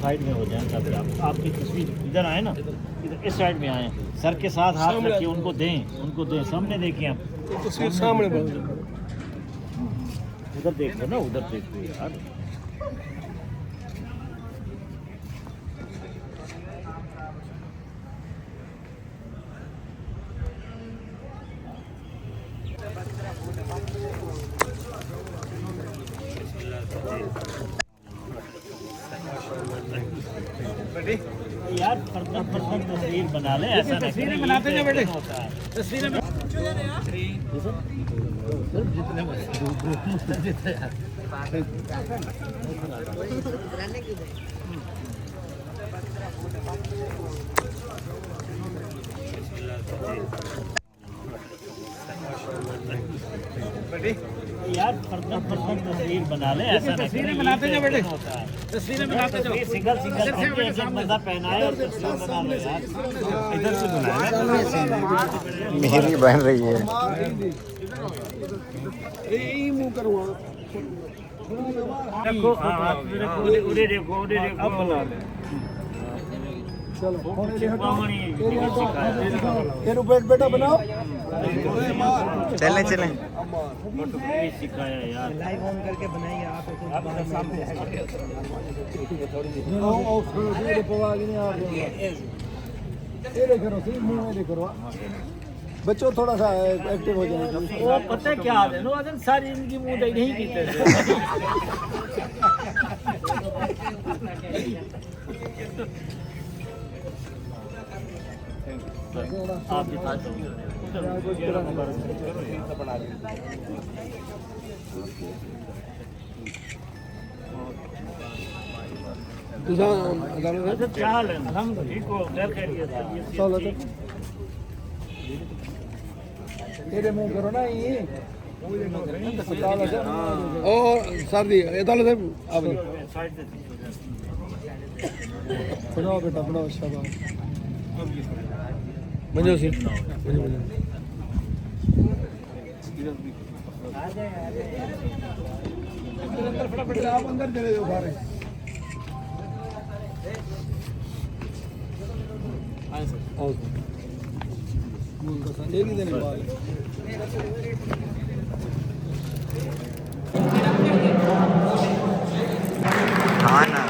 Side में हो जाएं ताकि आपकी तस्वीर इधर आए ना, इधर इस साइड में आए, सर के साथ हाथ रखिए, उनको दें, सामने देखिए आप, तस्वीर सामने बन उधर देखो ना, उधर देखो यार। यार पर्सन तस्वीर बना ले, ऐसा तस्वीरें बनाते हैं बेटे, तस्वीरें यार पर्सन तस्वीर बना ले, ऐसा तस्वीरें बनाते हैं बेटे, तस्वीरें बनाते हैं, सिंगल एक बंदा पहनाए और तस्वीर बना ले यार। इधर से बनाया मेरी बन रही है। देखो उधर देखो चलो बेटा बनाओ, चलें सिखाया यार, लाइव ऑन करके बनाइए आप सामने बच्चों थोड़ा सा एक्टिव हो जाएगा। वो पता है क्या है नो अदन सारी जिंदगी मुंह नहीं पीते आप दिखाते हम ठीक हो घर करिए तेरे मुंह करो ना ये और सर्दी साहब आप बनाओ बेटा बनाओ, शाबाश बनो सी फटाफट आप अंदर चले जाओ सारे। एक ही दिन बाद हाँ ना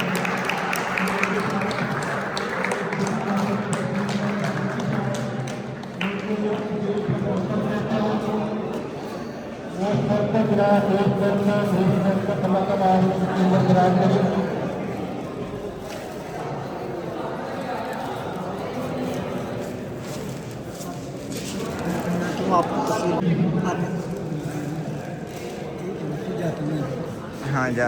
हाँ जा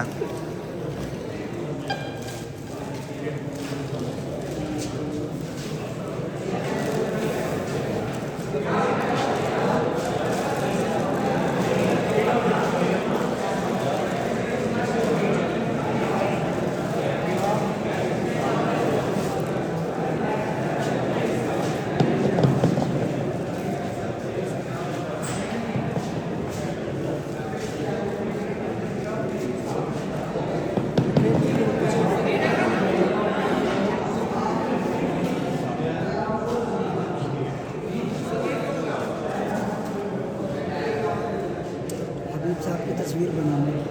साहब की तस्वीर बनानी है।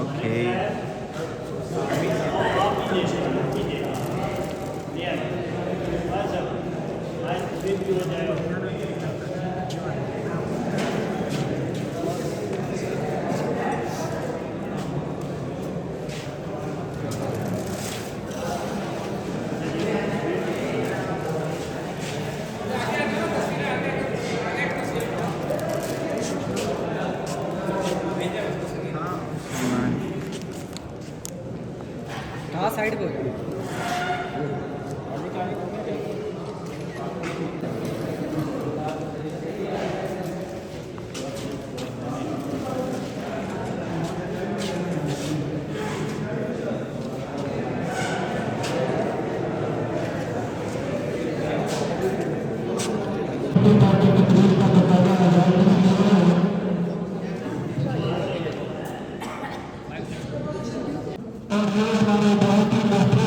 ओके हाँ साइड पे बहुत ही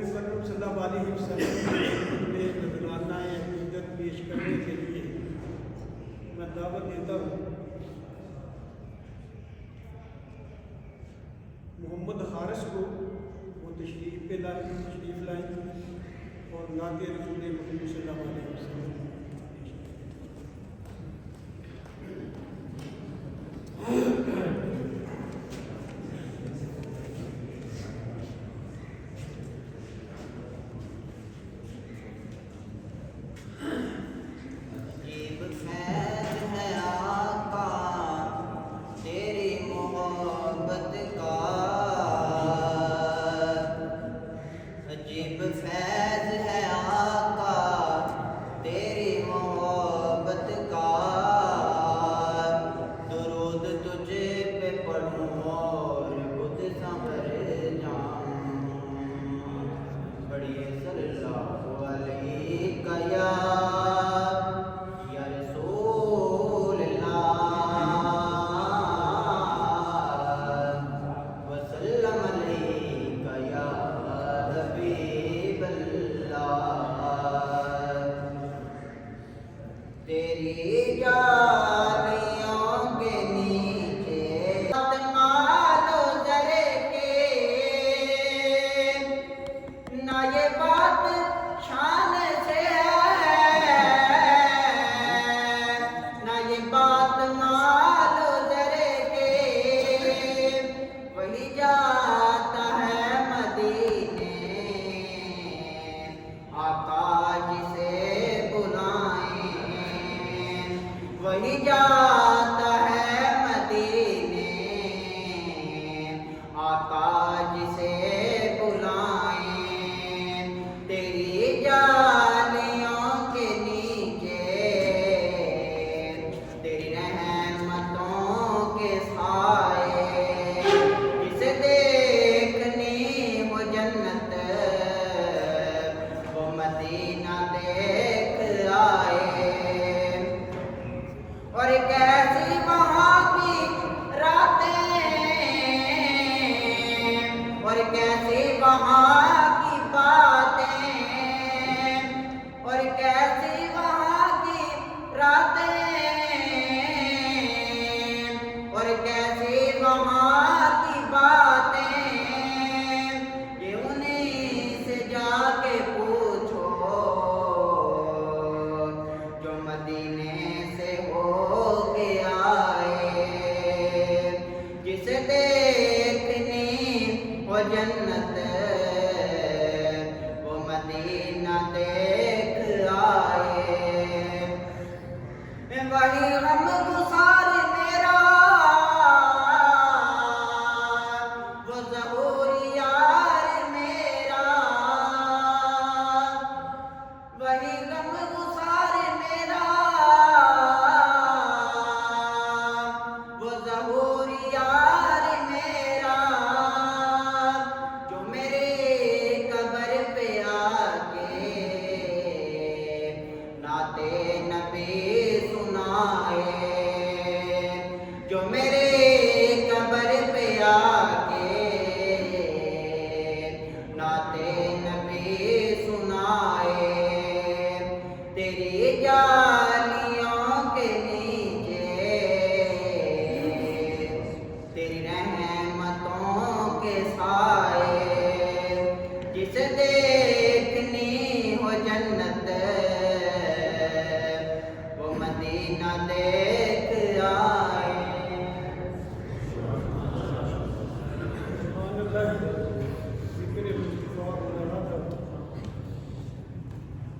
मुकर्रम सल्लल्लाहु अलैहि वसल्लम में नजराना अक़ीदत पेश करने के लिए मैं दावत देता हूँ। मोहम्मद हारिस को वो तशरीफ़ लाएँ और नाते रसूल मोहम्मद सल्लल्लाहु अलैहि वसल्लम।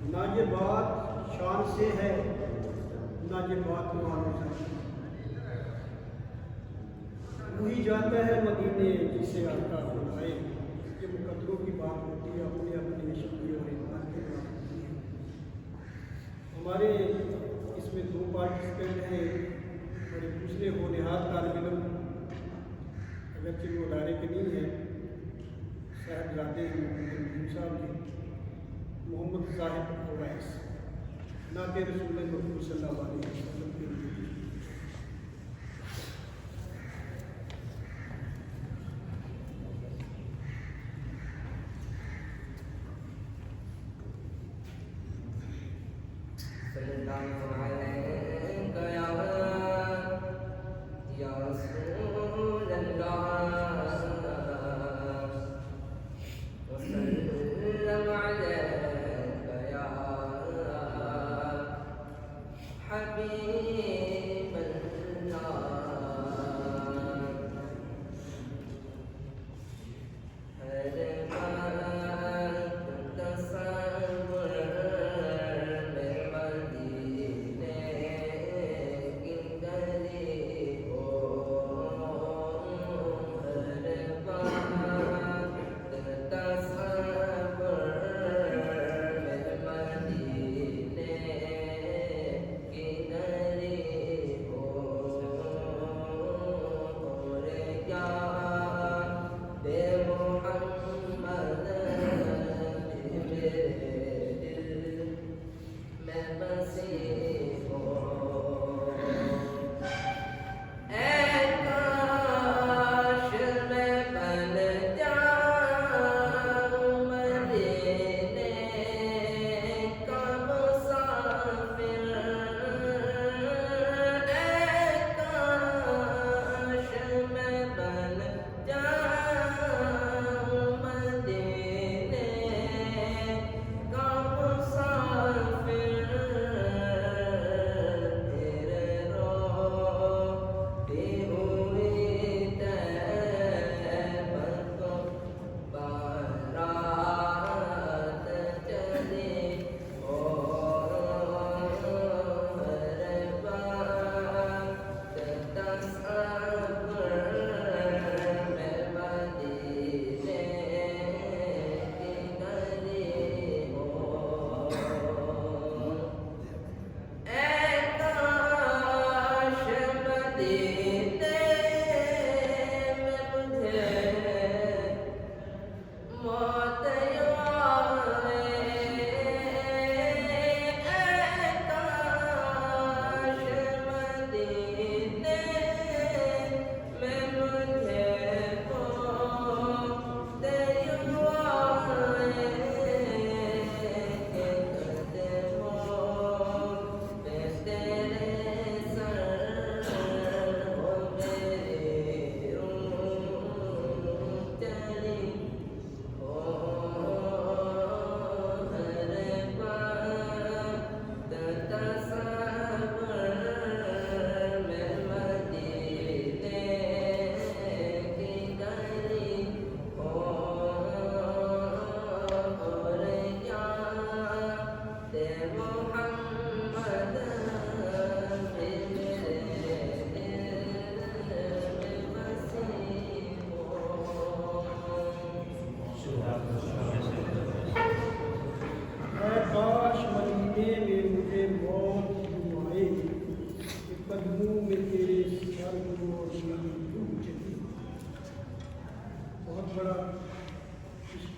ना ये बात शान से है ना ये बात मानो से। वही जाता है मदीने जिसे आका बुलाए। ये मुकद्दरों की बात होती है, अपने अपने शक्ति और ईमान की बात होती है। हमारे इसमें दो पार्टिसिपेंट हैं और एक दूसरे होनहार तालिब इल्म, अगरचे वो अदारे के नहीं हैं, साहबजादे साहब जी मोहम्मद साहिब अवैस नाते रसूल मोहम्मद सल्लल्लाहु अलैहि वसल्लम के लिए।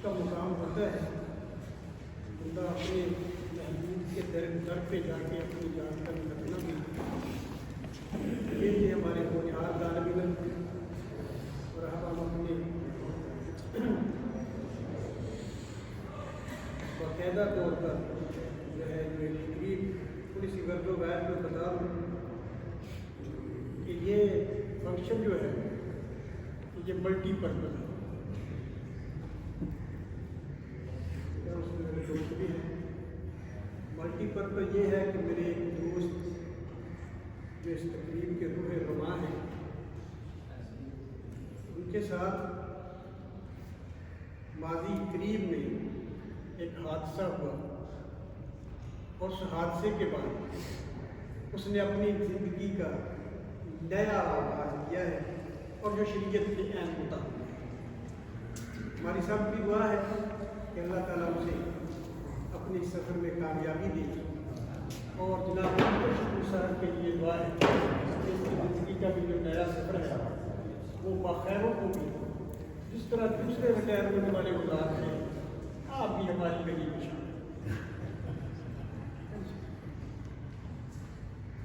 کا مقام ہوتا ہے بندہ اپنے محبوب کے در پہ جا کے اپنی جان کا نکلنا بھی یہ ہمارے بنیاد طالب علم اور ہم اپنے باقاعدہ طور پر جو ہے تقریب تھوڑی سی غرض و غیر میں بتا دوں کہ یہ فنکشن جو ہے یہ ملٹی پرپز ہے. اس میں میرے دوست بھی ہیں. ملٹی پرپز یہ ہے کہ میرے ایک دوست جو اس تقریب کے روح رواں ہیں ان کے ساتھ ماضی قریب میں ایک حادثہ ہوا اور اس حادثے کے بعد اس نے اپنی زندگی کا نیا آغاز کیا ہے اور جو شریعت کے عین مطابق ہے. ہماری سب کی دعا ہے کہ اللہ تعالیٰ اسے اپنی سفر میں کامیابی دے اور جناب صاحب کے لیے دعا ہے کہ اس کی زندگی کا بھی جو نیا سفر ہے وہ باخیروں کو بھی جس طرح دوسرے ریٹائرمنٹ والے گزار ہیں آپ بھی ہماری گلی میں شامل.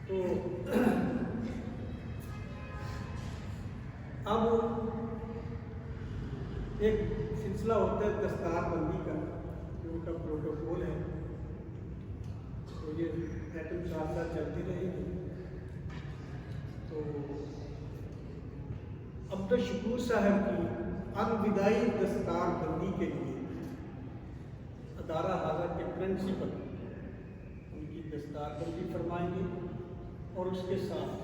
تو اب ایک سلسلہ ہوتا ہے دستار بندی کا جو ان کا پروٹوکول ہے تو یہ ایٹم ساتھ ساتھ چلتی رہے گی. تو عبدالشکور صاحب کی الوداعی دستار بندی کے لیے ادارہ حاضر کے پرنسپل ان کی دستار بندی فرمائیں گے اور اس کے ساتھ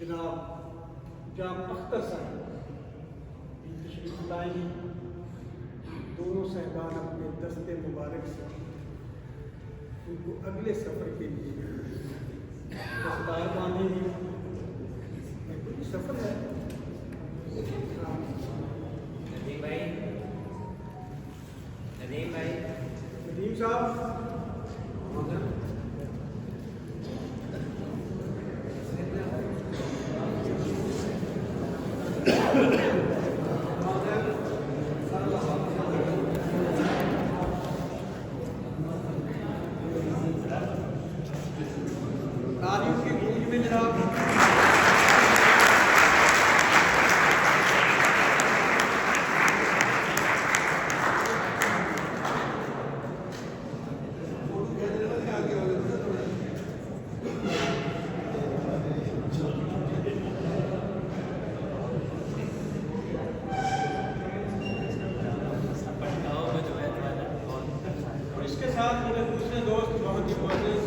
جناب جام اختر صاحب بھی تشریف لائیں گے. دونوں صاحبان اپنے دستے مبارک سے ان کو اگلے سفر کے لیے دستار باندھیں گے. سفر ہے ندیم صاحب تعلیم کی گونج میں جناب میرے دوسرے دوست بہت ہی معزز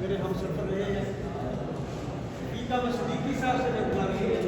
میرے ہم سفر رہے ہیں عقیدہ صدیقی صاحب سے میں بلا رہی ہے.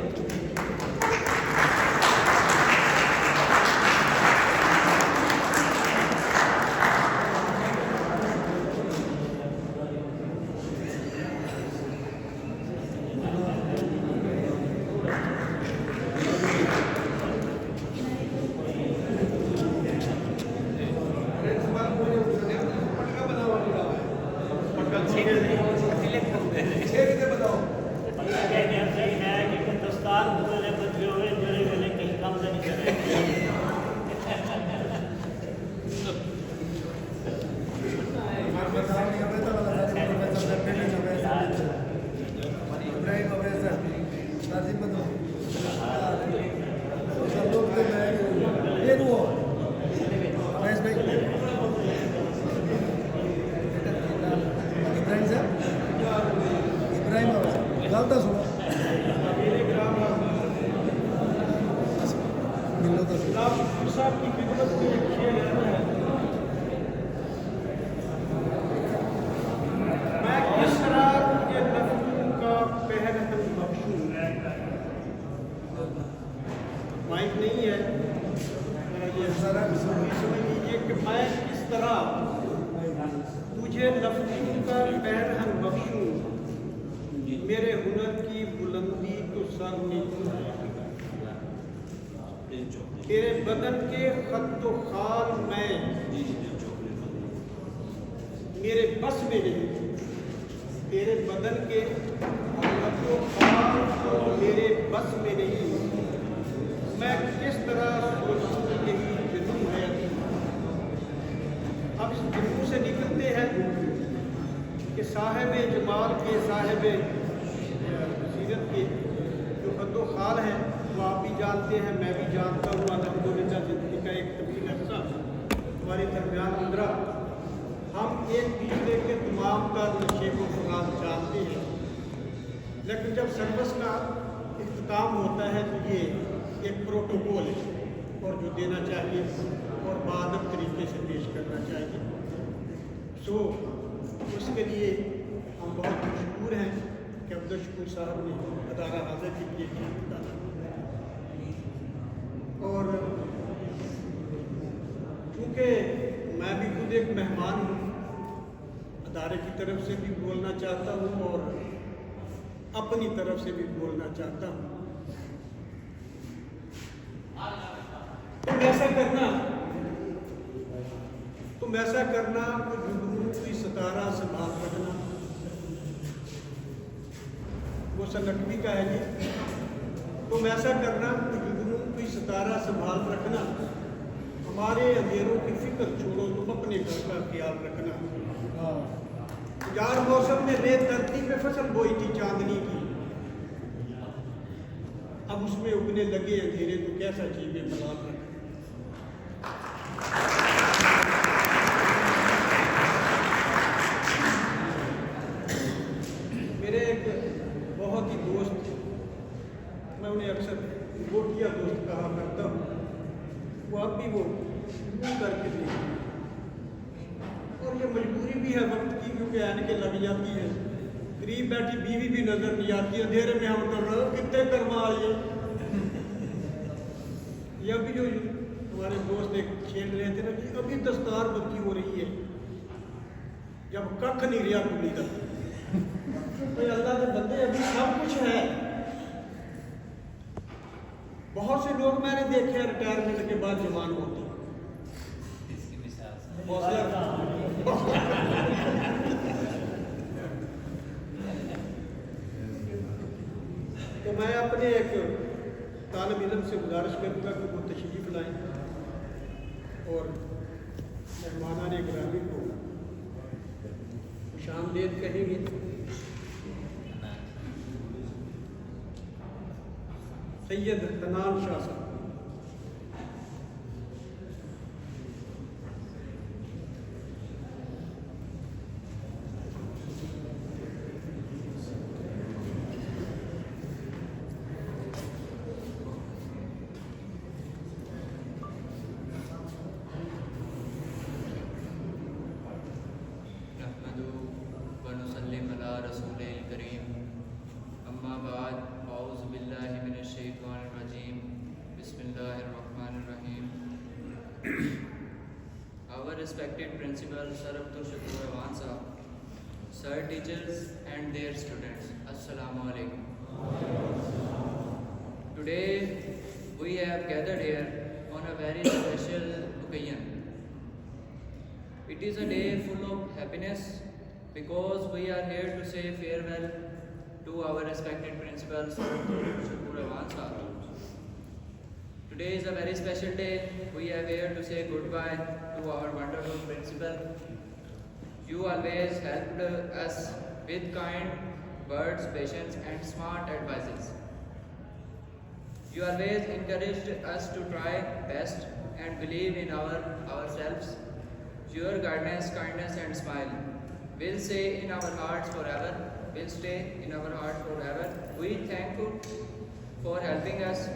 صاحب کی خدمت میں ایک شعر ہے میں کس طرح کے لفظوں کا پہلے بخشوں. مائک نہیں ہے یہ ذرا سمجھ لیجیے کہ میں کس طرح تجھے لفظوں کا پہلے بخشوں. میرے ہنر کی بلندی تو سر نیچے تیرے بدن کے خط و خال میں میرے بس میں نہیں. تیرے بدن کے خط و خال میرے بس میں نہیں. میں کس طرح साहिब जमाल के साहिब सीरत के जो खद्दो खाल हैं वो आप भी जानते हैं, मैं भी जानता हूँ। अल्हम्दुलिल्लाह ज़िंदगी का एक तवील अरसा हमारे दरमियान गुजरा। हम एक दूसरे के तमाम का नशे को फराज जानते हैं, लेकिन जब सर्विस का इख्तिताम होता है तो ये एक प्रोटोकॉल है और जो देना चाहिए और बादब तरीके से पेश करना चाहिए। सो उसके लिए हम बहुत मशहूर हैं कि अब्दुल शकूर साहब ने अदारा हाज़िर के लिए बताया। और चूँकि मैं भी खुद एक मेहमान हूँ, अदारे की तरफ से भी बोलना चाहता हूँ और अपनी तरफ से भी बोलना चाहता हूँ। तुम ऐसा करना कुछ जुगनू की सतारा संभाल रखना, वो सनकवी का है जी। तुम ऐसा करना कुछ जुगनू की सतारा संभाल रखना, हमारे अंधेरों की फिक्र छोड़ो, तुम अपने घर का ख्याल रखना। यार मौसम में रेत धरती पे फसल बोई थी चांदनी की, अब उसमें उगने लगे अंधेरे, तो कैसा चीज़ें मलाल रखना। मेरे एक बहुत ही दोस्त, मैं उन्हें अक्सर गोटिया दोस्त कहा करता हूँ, वो अब भी वो करके देखते, और ये मजबूरी भी है वक्त की, क्योंकि ऐनकें लग जाती है, करीब बैठी बीवी भी नजर नहीं आती, अंधेरे में हम कर रहे हो कितने कर्मा आइए। ये अभी जो हमारे दोस्त एक खेल रहे थे ना कि अभी दस्तार बत्ती हो रही है, जब कख नहीं रिया कुली का, तो अल्लाह के बंदे अभी सब कुछ है। बहुत से लोग मैंने देखे रिटायरमेंट के बाद जवान होते, तो मैं अपने एक तालिब इल्म से गुजारिश करूँगा कि वो तशरीफ़ लाएँ और मेहमानान गिरामी को खुशामदीद कहेंगे। सैयद हनान शाह साहब। Our respected principal, Sir Abdul Shakur Awan Sahab, sir teachers and their students, Assalamu alaikum. Today we have gathered here on a very special occasion. It is a day full of happiness because we are here to say farewell to our respected principal, Sir Abdul Shakur Awan Sahab. Today is a very special day. We are here to say goodbye to our wonderful principal. You always helped us with kind words, patience and smart advices. You always encouraged us to try best and believe in ourselves. Your guidance, kindness and smile will stay in our hearts forever. Will stay in our hearts forever. We thank you for helping us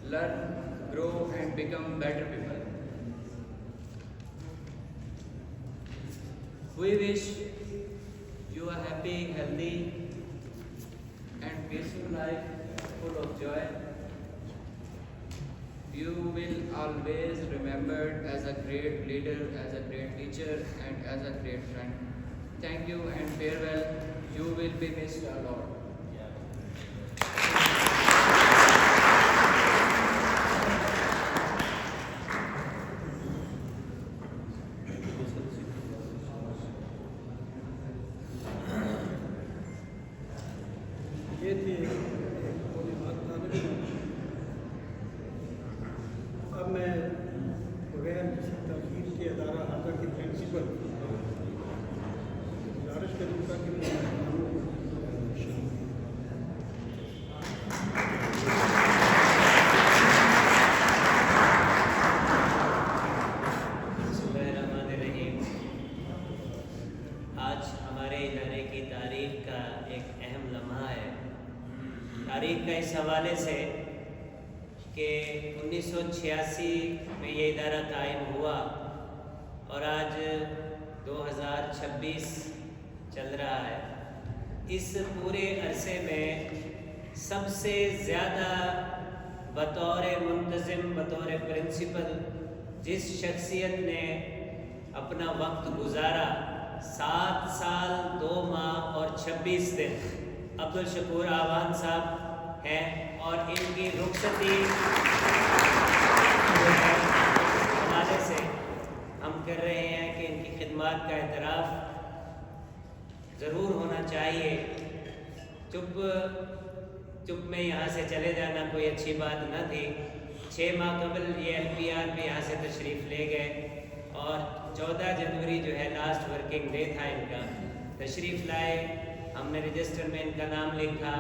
learn, grow and become better people. We wish you a happy, healthy and peaceful life full of joy. You will always remembered as a great leader, as a great teacher and as a great friend. Thank you and farewell. You will be missed a lot. ये थे अब मैं बगैर किसी तखीर के अदारा हाज़िर के principal गुजारिश कोशिश करूँगा कि मैं बिस्मिल्लाहिर्रहमानिर्रहीम। आज हमारे इदारे की तारीख का एक अहम लम्हा है। तारीख का इस हवाले से कि 1986 में ये इदारा कायम हुआ और आज 2026 चल रहा है। इस पूरे अरसे में सबसे ज़्यादा बतौर मुंतज़िम, बतौर प्रिंसिपल जिस शख्सियत ने अपना वक्त गुजारा 7 साल 2 माह और 26 दिन, अब्दुल शकूर आवान साहब हैं और इनकी रुखसती हवाले से हम कर रहे हैं कि इनकी खिदमत का एतराफ़ ज़रूर होना चाहिए। चुप में यहाँ से चले जाना कोई अच्छी बात न थी। 6 माह कबल ये LPR पे यहाँ से तशरीफ़ ले गए और 14 जनवरी जो है लास्ट वर्किंग डे था इनका। तशरीफ़ लाए, हमने रजिस्टर में इनका नाम लिखा,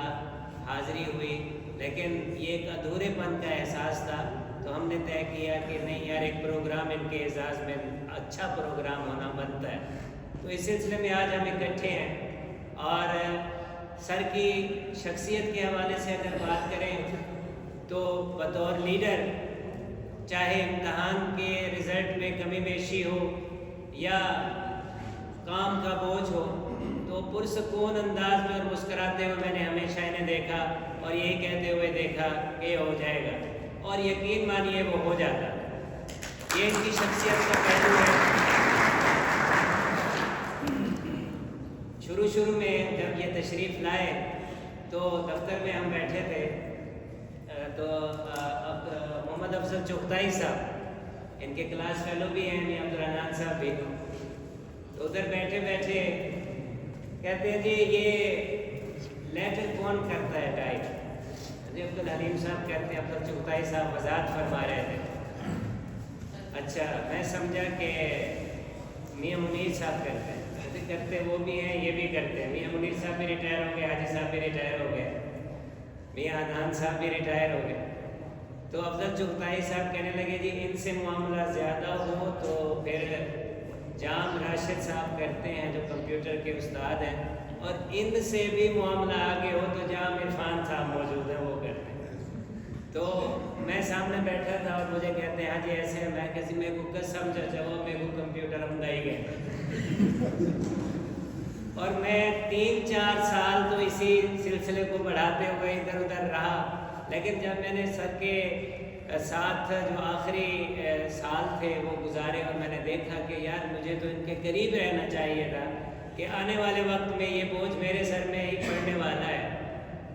हाज़री हुई, लेकिन ये एक अधूरेपन का एहसास था। तो हमने तय किया कि नहीं यार, एक प्रोग्राम इनके एजाज़ में अच्छा प्रोग्राम होना बनता है। तो इस सिलसिले में आज हम इकट्ठे हैं और सर की शख्सियत के हवाले से अगर बात करें तो बतौर लीडर, चाहे इम्तहान के रिज़ल्ट में कमी बेशी हो या काम का बोझ हो, तो पुरसकून अंदाज में और मुस्कराते हुए मैंने हमेशा इन्हें देखा और यही कहते हुए देखा कि हो जाएगा, और यकीन मानिए वो हो जाता। ये इनकी शख्सियत का पहलू है। शुरू में जब ये तशरीफ़ लाए तो दफ्तर में हम बैठे थे, तो अब मोहम्मद अफजल चुगताई साहब इनके क्लास फेलो भी हैं, मियां अब्दुल हन्नान साहब भी, तो उधर बैठे बैठे कहते हैं जी ये लेटर कौन करता है टाइप। जी अब्दुल हलीम साहब कहते हैं अब्दुल चुगताई साहब वजाहत फरमा रहे थे। अच्छा, मैं समझा कि मियां मुनीर साहब करते हैं। करते वो भी हैं, ये भी करते हैं। मियां मुनीर साहब भी रिटायर हो गए, हाजी साहब भी रिटायर हो गए, मियां अदनान साहब भी रिटायर हो गए। तो अफजल चुगताई साहब कहने लगे जी इनसे मामला ज़्यादा हो तो फिर जाम राशिद साहब करते हैं जो कंप्यूटर के उस्ताद हैं, और इनसे भी मामला आगे हो तो जाम इरफान साहब मौजूद हैं, वो करते हैं। तो मैं सामने बैठा था और मुझे कहते हैं हाँ जी ऐसे है। मैं किसी मेरे को कसम जब मेरे को कंप्यूटर हम नहीं गए और मैं 3-4 साल तो इसी सिलसिले को बढ़ाते हुए इधर उधर रहा। लेकिन जब मैंने सर के साथ जो आखिरी साल थे वो गुजारे और मैंने देखा कि यार मुझे तो इनके करीब रहना चाहिए था कि आने वाले वक्त में ये बोझ मेरे सर में ही पड़ने वाला है,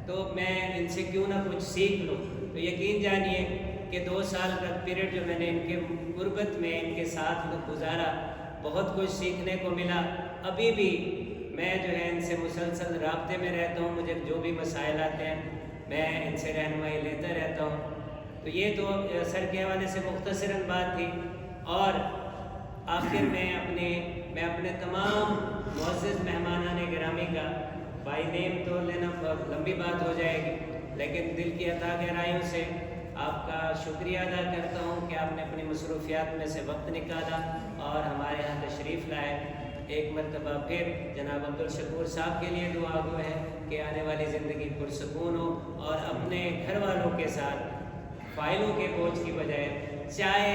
तो मैं इनसे क्यों ना कुछ सीख लूँ। तो यकीन जानिए कि 2 साल का पीरियड जो मैंने इनके गुर्बत में इनके साथ गुजारा, बहुत कुछ सीखने को मिला। अभी भी मैं जो है इनसे मुसलसल राब्ते में रहता हूँ। मुझे जो भी मसाइल आते हैं मैं इनसे रहनुमाई लेता रहता हूँ। तो ये तो सर के हवाले से मुख्तसरन बात थी। और आखिर में मैं अपने तमाम मुअज़्ज़िज़ मेहमानान गिरामी का बाई नेम तो लेना लंबी बात हो जाएगी, लेकिन दिल की अता गहराइयों से आपका शुक्रिया अदा करता हूँ कि आपने अपनी मसरूफियात में से वक्त निकाला और हमारे यहाँ तशरीफ़ लाए। एक मरतबा फिर जनाब अब्दुल शकूर साहब के लिए दुआ गो है कि आने वाली ज़िंदगी पुरसकून हो और अपने घर वालों के साथ फ़ाइलों के बोझ की बजाय चाय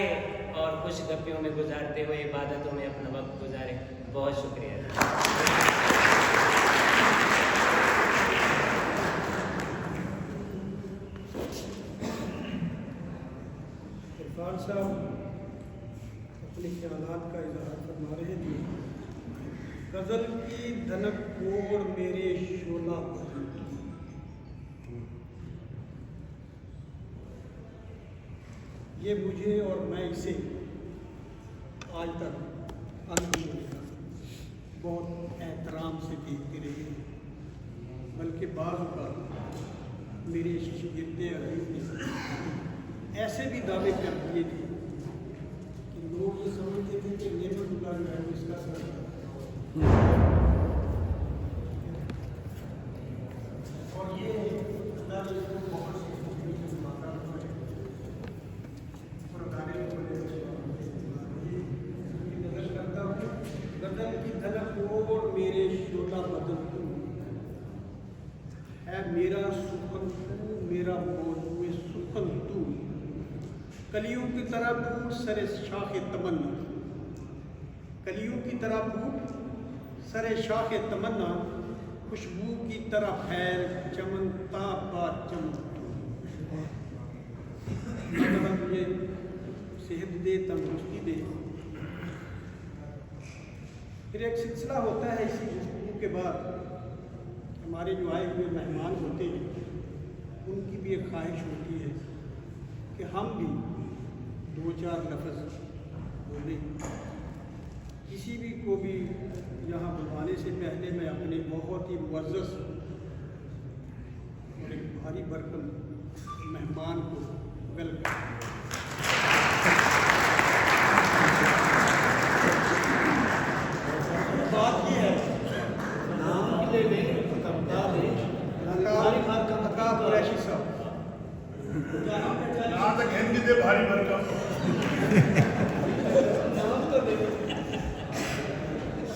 और खुश गप्पियों में गुजारते हुए इबादतों में अपना वक्त गुजारें। बहुत शुक्रिया। इरफान साहब अपने ख्यालात का इजहार फरमा रहे थे। गज़ल की धनक कोड़ मेरे शोला ये मुझे और मैं इसे आज तक अल्हम्दुलिल्लाह बहुत एहतराम से देखती रही, बल्कि बाज़ का मेरे शागिर्द अज़ीज़ ने ऐसे भी दावे कर दिए थे कि लोग ये समझते थे कि नेमतुल्लाह जो है इसका सर कलियों की तरह फूट सरे शाख तमन्ना, कलियों की तरह फूट सरे शाख तमन्ना, खुशबू की तरह फैल चमनता बा चमन। अल्लाह मुझे सेहत दे, तंदुरुस्ती दे। फिर एक सिलसिला होता है इसी गुफ्तगू के बाद, हमारे जो आए हुए मेहमान होते हैं उनकी भी एक ख्वाहिश होती है कि हम भी 2-4 लफ्ज़ बोलें। किसी भी को भी यहाँ बुलवाने से पहले मैं अपने बहुत ही मुअज़्ज़ज़ और एक भारी भरकम मेहमान को वेलकम। बात ये है कुरैशी साहब, यहाँ तक हिंदी दे भारी भरकम।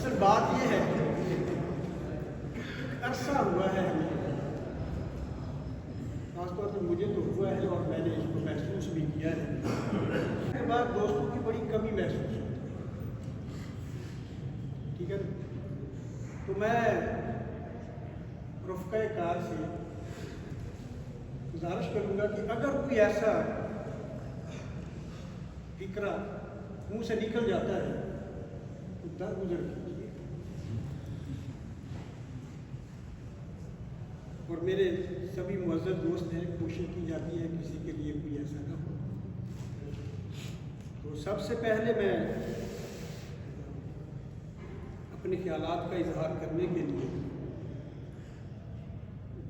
सर बात ये है, अरसा हुआ है हमें, खासतौर पर मुझे तो हुआ है और मैंने इसको महसूस भी किया है, उसके बाद दोस्तों की बड़ी कमी महसूस होती है। ठीक है, तो मैं रफ़क़ा कार से गुजारिश करूँगा कि अगर कोई ऐसा फिक्रा मुंह से निकल जाता है तो दरगुजर कीजिए। और मेरे सभी मुअज़्ज़ज़ दोस्त हैं, कोशिश की जाती है किसी के लिए कोई ऐसा ना हो। तो सबसे पहले मैं अपने ख्यालात का इजहार करने के लिए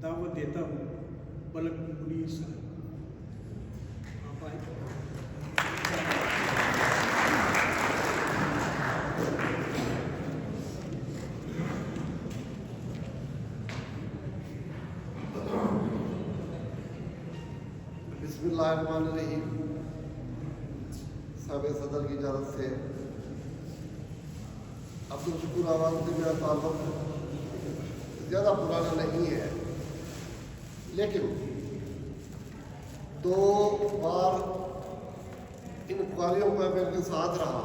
दावत देता हूँ बलक मुनीर साहब, आप आए। बिस्मिल्लाहिर्रहमानिर्रहीम। साबिक़ सदर की इजाज़त से अब्दुल शुक्र आवाज़ से मेरा ताल्लुक़ ज़्यादा पुराना नहीं है, लेकिन 2 बार इंक्वायरियों में मैं इनके साथ रहा।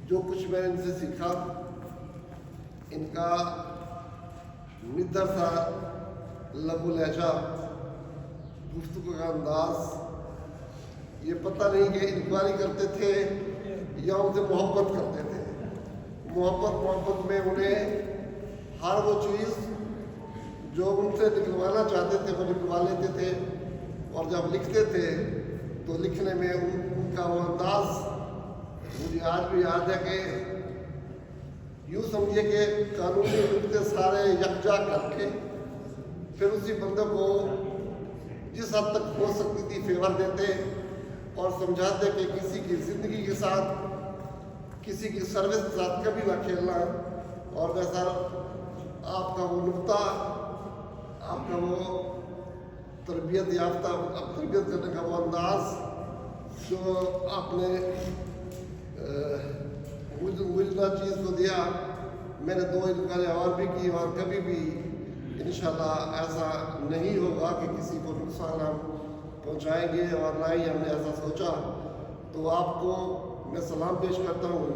जो कुछ मैंने इनसे सीखा, इनका निडर सा लबो लहजा, गुफ्तगू का अंदाज, ये पता नहीं कि इंक्वायरी करते थे या उनसे मोहब्बत करते थे। मोहब्बत में उन्हें हर वो चीज़ जो उनसे निकलवाना चाहते थे वो निकलवा लेते थे, और जब लिखते थे तो लिखने में उनका वो अंदाज़ मुझे आज भी याद है कि यूँ समझिए कि कानूनी नुक्ते सारे यकजा करके फिर उसी बंदे को जिस हद तक हो सकती थी फेवर देते और समझाते कि किसी की ज़िंदगी के साथ, किसी की सर्विस के साथ कभी ना खेलना। और मैं सर आपका वो नुक्ता, आपका वो तरबियत याफ्ता, तरबियत करने का वो अंदाज़ जो आपने मुझे चीज़ को दिया, मैंने 2 इनकार और भी की, और कभी भी इंशाल्लाह ऐसा नहीं होगा कि किसी को नुकसान हम पहुंचाएंगे, और ना ही हमने ऐसा सोचा। तो आपको मैं सलाम पेश करता हूँ,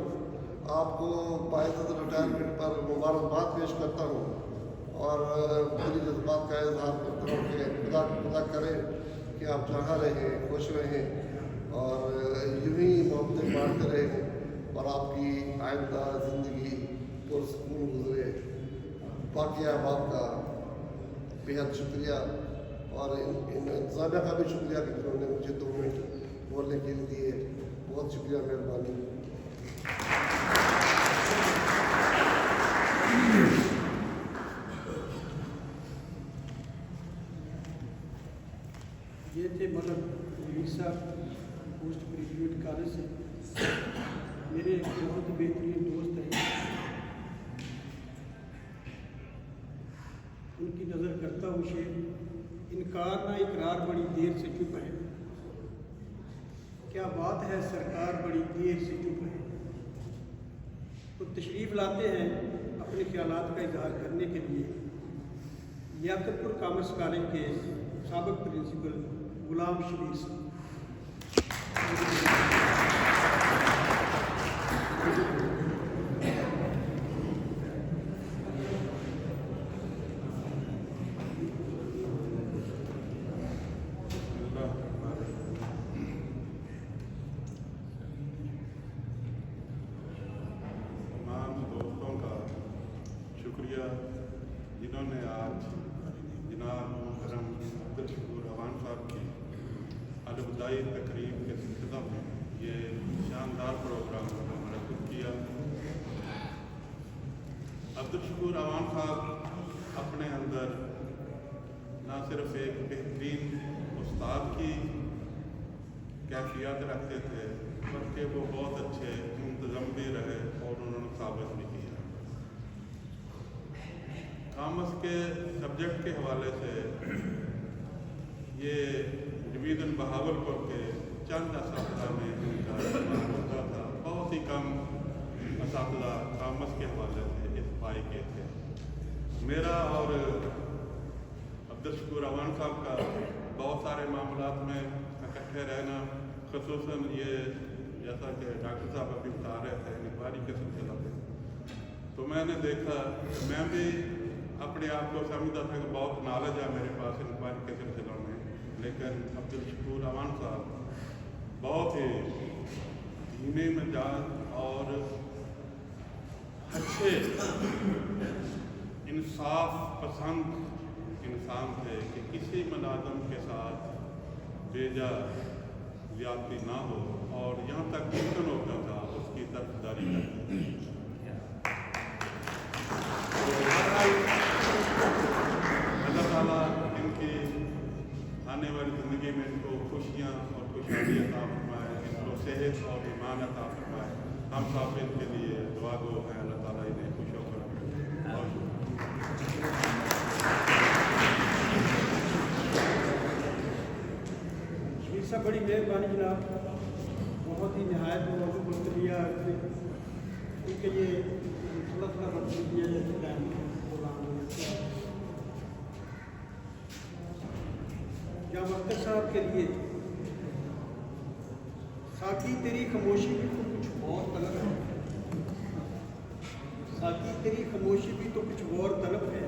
आपको बाइज़्ज़त रिटायरमेंट पर मुबारकबाद पेश करता हूँ, और मेरी जज्बात का इजहार करता हूँ कि खुदा करे कि आप जहाँ रहें खुश रहें और यूँ ही मोहब्बतें बांटते रहें और आपकी आइंदा ज़िंदगी पुरसकून गुजरे। बाकी अहबाब का बेहद शुक्रिया, और इन इंतज़ामिया का भी शुक्रिया कि जिन्होंने मुझे 2 मिनट बोलने के लिए दिए। बहुत शुक्रिया, मेहरबानी। ये थे मलक मुनीर साहब, पोस्ट ग्रेजुएट कॉलेज से, मेरे बहुत ही बेहतरीन दोस्त हैं। उनकी नज़र करता हूँ शेर, इनकार ना इकरार बड़ी देर से चुप है, क्या बात है सरकार बड़ी देर से चुप है। तो तशरीफ़ लाते हैं अपने ख्यालात का इजहार करने के लिए लियाकतपुर कॉमर्स कॉलेज के साबिक़ प्रिंसिपल गुलाम शबीर साहब। तमाम दोस्तों का शुक्रिया जिन्होंने आज जनाब मोहतरम अब्दुल शकूर अवान साहब की अलविदाई तकरीब के सिलसिला में ये शानदार प्रोग्राम का मुनक़्क़िद किया। अब्दुल शकूर अवान साहब अपने अंदर न सिर्फ एक बेहतरीन उस्ताद की कैफियत रखते थे बल्कि वो बहुत अच्छे मुंतज़म भी रहे और उन्होंने साबित भी किया। कॉमर्स के सब्जेक्ट के हवाले से ये डिवीज़न बहावलपुर के चंद असातिज़ा में उनका इस्तेमाल होता था। बहुत ही कम असातिज़ा कॉमर्स के हवाले से इस पाई के थे। मेरा और अब्दुल शकूर अवान साहब का बहुत सारे मामलात में इकट्ठे रहना, ख़ुसूसन ये जैसा कि डॉक्टर साहब अभी बता रहे थे इंक्वायरी के सिलसिला में, तो मैंने देखा, मैं भी अपने आप को समझता था कि बहुत नॉलेज है मेरे पास इंक्वायरी के सिलसिला में, लेकिन अब्दुल शकूर अवान साहब बहुत ही धीमे मिजाज और अच्छे इंसाफ पसंद इंसान थे कि किसी मुलाज़िम के साथ बेजा ज़्यादती ना हो और यहाँ तक मुमकिन होता था उसकी तरफदारी करते अल्लाह ताला इनकी आने वाली ज़िंदगी में इनको खुशियाँ और खुशहाली अता फरमाए, इनको सेहत और ईमान अता फरमाए। हम सब इनके लिए दुआ गो हैं, अल्लाह ताला इन्हें खुश होकर सब बड़ी मेहरबानी जनाब, बहुत ही नहायत मौजूद बोलते लिया क्योंकि ये थोड़ा थोड़ा वक्त दिया जाता है। जब अख्तर साहब के लिए साकी तेरी खामोशी भी तो कुछ और तलब है, साकी तेरी खामोशी भी तो कुछ और तलब है,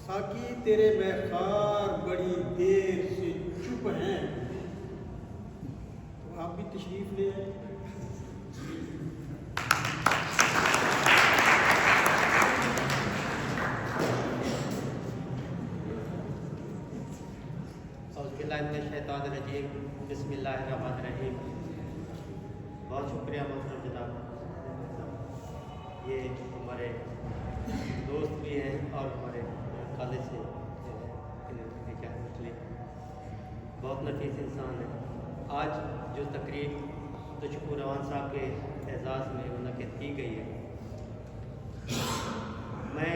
साकी तेरे मैखार बड़ी देर से चुप हैं, तो आप भी तशरीफ ले आए। औज़ुबिल्लाहिमिनश्शैतानिर्रजीम, बिस्मिल्लाहिर्रहमानिर्रहीम। बहुत शुक्रिया मोहतरम जनाब, ये हमारे दोस्त भी हैं और हमारे कॉलेज से बहुत नफीस इंसान है। आज जो तकरीब अब्दुल शकूर अवान साहब के एजाज़ में मुनक़्क़िद की गई है, मैं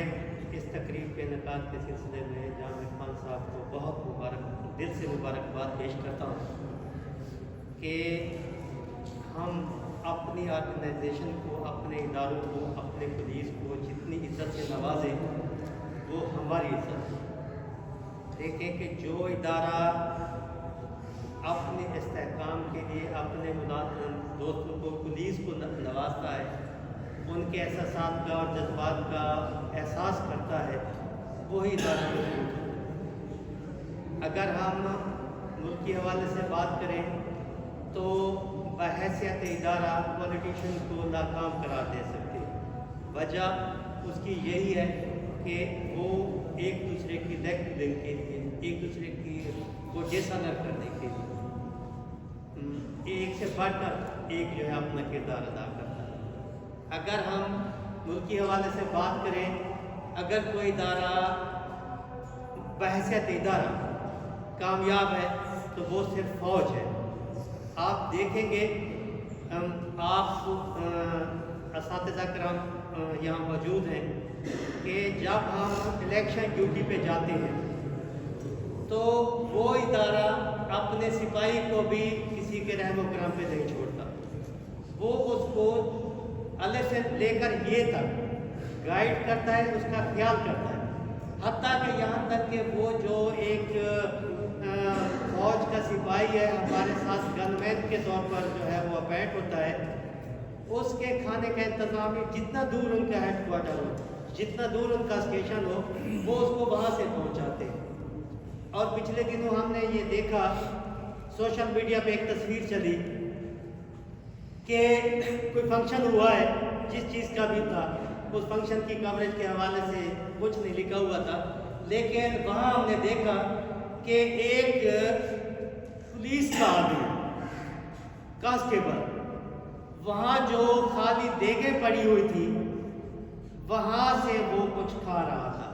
इस तकरीब के इनेकाद के सिलसिले में जाम इरफान साहब को बहुत दिल से मुबारकबाद पेश करता हूँ कि हम अपनी ऑर्गेनाइजेशन को, अपने इदारों को, अपने पुलिस को जितनी इज़्ज़त से नवाजें वो हमारी इज़्ज़त है। देखें कि जो इदारा अपने इस्तेहकाम के लिए अपने दोस्तों को, पुलिस को नवाजता है, उनके एहसासात का और जज्बात का एहसास करता है, वही इदारा मजबूत है। अगर हम मुल्क के हवाले से बात करें तो बहैसियत इदारा पॉलिटिशियन को नाकाम करार दे सकते। वजह उसकी यही है कि वो एक दूसरे की लेग देने के लिए, एक दूसरे की को डिसऑनर करने के लिए एक से बढ़कर एक जो है अपना किरदार अदा करता है। अगर हम मुल्क के हवाले से बात करें, अगर कोई इदारा बहैसियत इदारा कामयाब है तो वो सिर्फ फ़ौज है। आप देखेंगे, आप असातिज़ा कराम यहाँ मौजूद हैं कि जब हम इलेक्शन ड्यूटी पे जाते हैं तो वो इदारा अपने सिपाही को भी किसी के रहम करम पे नहीं छोड़ता। वो उसको अल्लाह से लेकर ये तक गाइड करता है, उसका ख्याल करता है, हत्ता कि यहाँ तक कि वो जो एक फौज का सिपाही है, हमारे साथ गनमैन کے طور پر جو ہے وہ اپائنٹ ہوتا ہے، اس کے کھانے کا انتظام جتنا دور ان کا ہیڈ کوارٹر ہو، جتنا دور ان کا اسٹیشن ہو، وہ اس کو وہاں سے پہنچاتے ہیں۔ اور پچھلے دنوں ہم نے یہ دیکھا سوشل میڈیا پہ ایک تصویر چلی کہ کوئی فنکشن ہوا ہے، جس چیز کا بھی تھا، اس فنکشن کی کوریج کے حوالے سے کچھ نہیں لکھا ہوا تھا، لیکن وہاں ہم نے دیکھا کہ ایک پولیس کا آدمی کانسٹیبل وہاں جو خالی دیگیں پڑی ہوئی تھی وہاں سے وہ کچھ کھا رہا تھا۔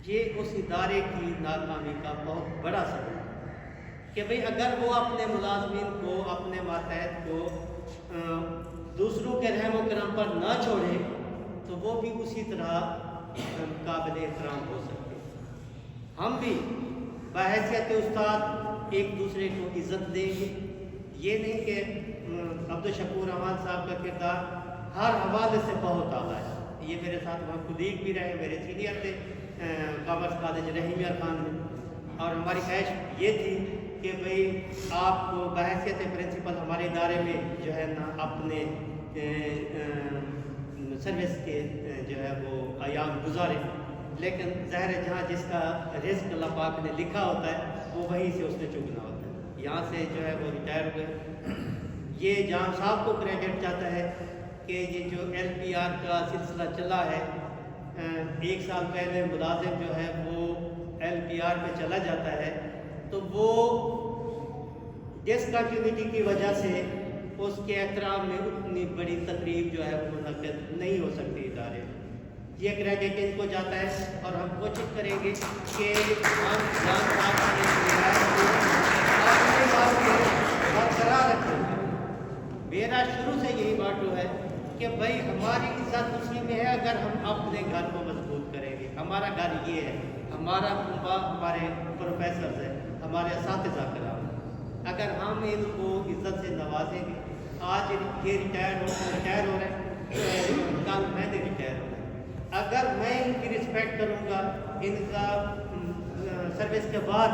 یہ اس ادارے کی ناکامی کا بہت بڑا سبب ہے کہ بھئی اگر وہ اپنے ملازمین کو، اپنے ماتحت کو دوسروں کے رحم و کرم پر نہ چھوڑے تو وہ بھی اسی طرح قابل احترام ہو سکتے۔ ہم بھی بحیثیت استاد ایک دوسرے کو عزت دیں گے۔ یہ نہیں کہ عبدالشکور امان صاحب کا کردار ہر حوالے سے بہت اعلیٰ ہے۔ یہ میرے ساتھ وہاں کلیگ بھی رہے، میرے سینئر تھے کامرس کالج رحیم یار خان میں، اور ہماری خواہش یہ تھی کہ بھئی آپ کو بحیثیت پرنسپل ہمارے ادارے میں جو ہے نا اپنے سروس کے جو ہے وہ ایام گزارے، لیکن ظاہر ہے جہاں جس کا رزق اللہ پاک نے لکھا ہوتا ہے وہ وہیں سے اس نے چگنا ہوتا ہے۔ یہاں سے جو ہے وہ ریٹائر ہوئے۔ یہ جام صاحب کو کریڈٹ جاتا ہے کہ یہ جو LPR کا سلسلہ چلا ہے، 1 سال پہلے ملازم جو ہے وہ LPR میں چلا جاتا ہے تو وہ ڈسکنٹینیوٹی کی وجہ سے اس کے احترام میں اتنی بڑی تقریب جو ہے وہ منعقد نہیں ہو سکتی ادارے میں۔ یہ کریڈٹ ان کو جاتا ہے، اور ہم کوشش کریں گے کہ ہم جان صاحب اپنے بات کو برقرار رکھیں گے۔ میرا شروع سے یہی ماٹو ہے کہ بھائی ہماری عزت اسی میں ہے اگر ہم اپنے گھر کو مضبوط کریں گے۔ ہمارا گھر یہ ہے، ہمارا کنبہ ہمارے پروفیسرز ہیں، ہمارے اساتذہ کرام ہیں۔ اگر ہم ان کو عزت سے نوازیں گے، آج یہ ریٹائر ہو رہے ہیں، کل میں نے ریٹائر ہو رہا ہے، اگر میں ان کی رسپیکٹ کروں گا، ان کا سروس کے بعد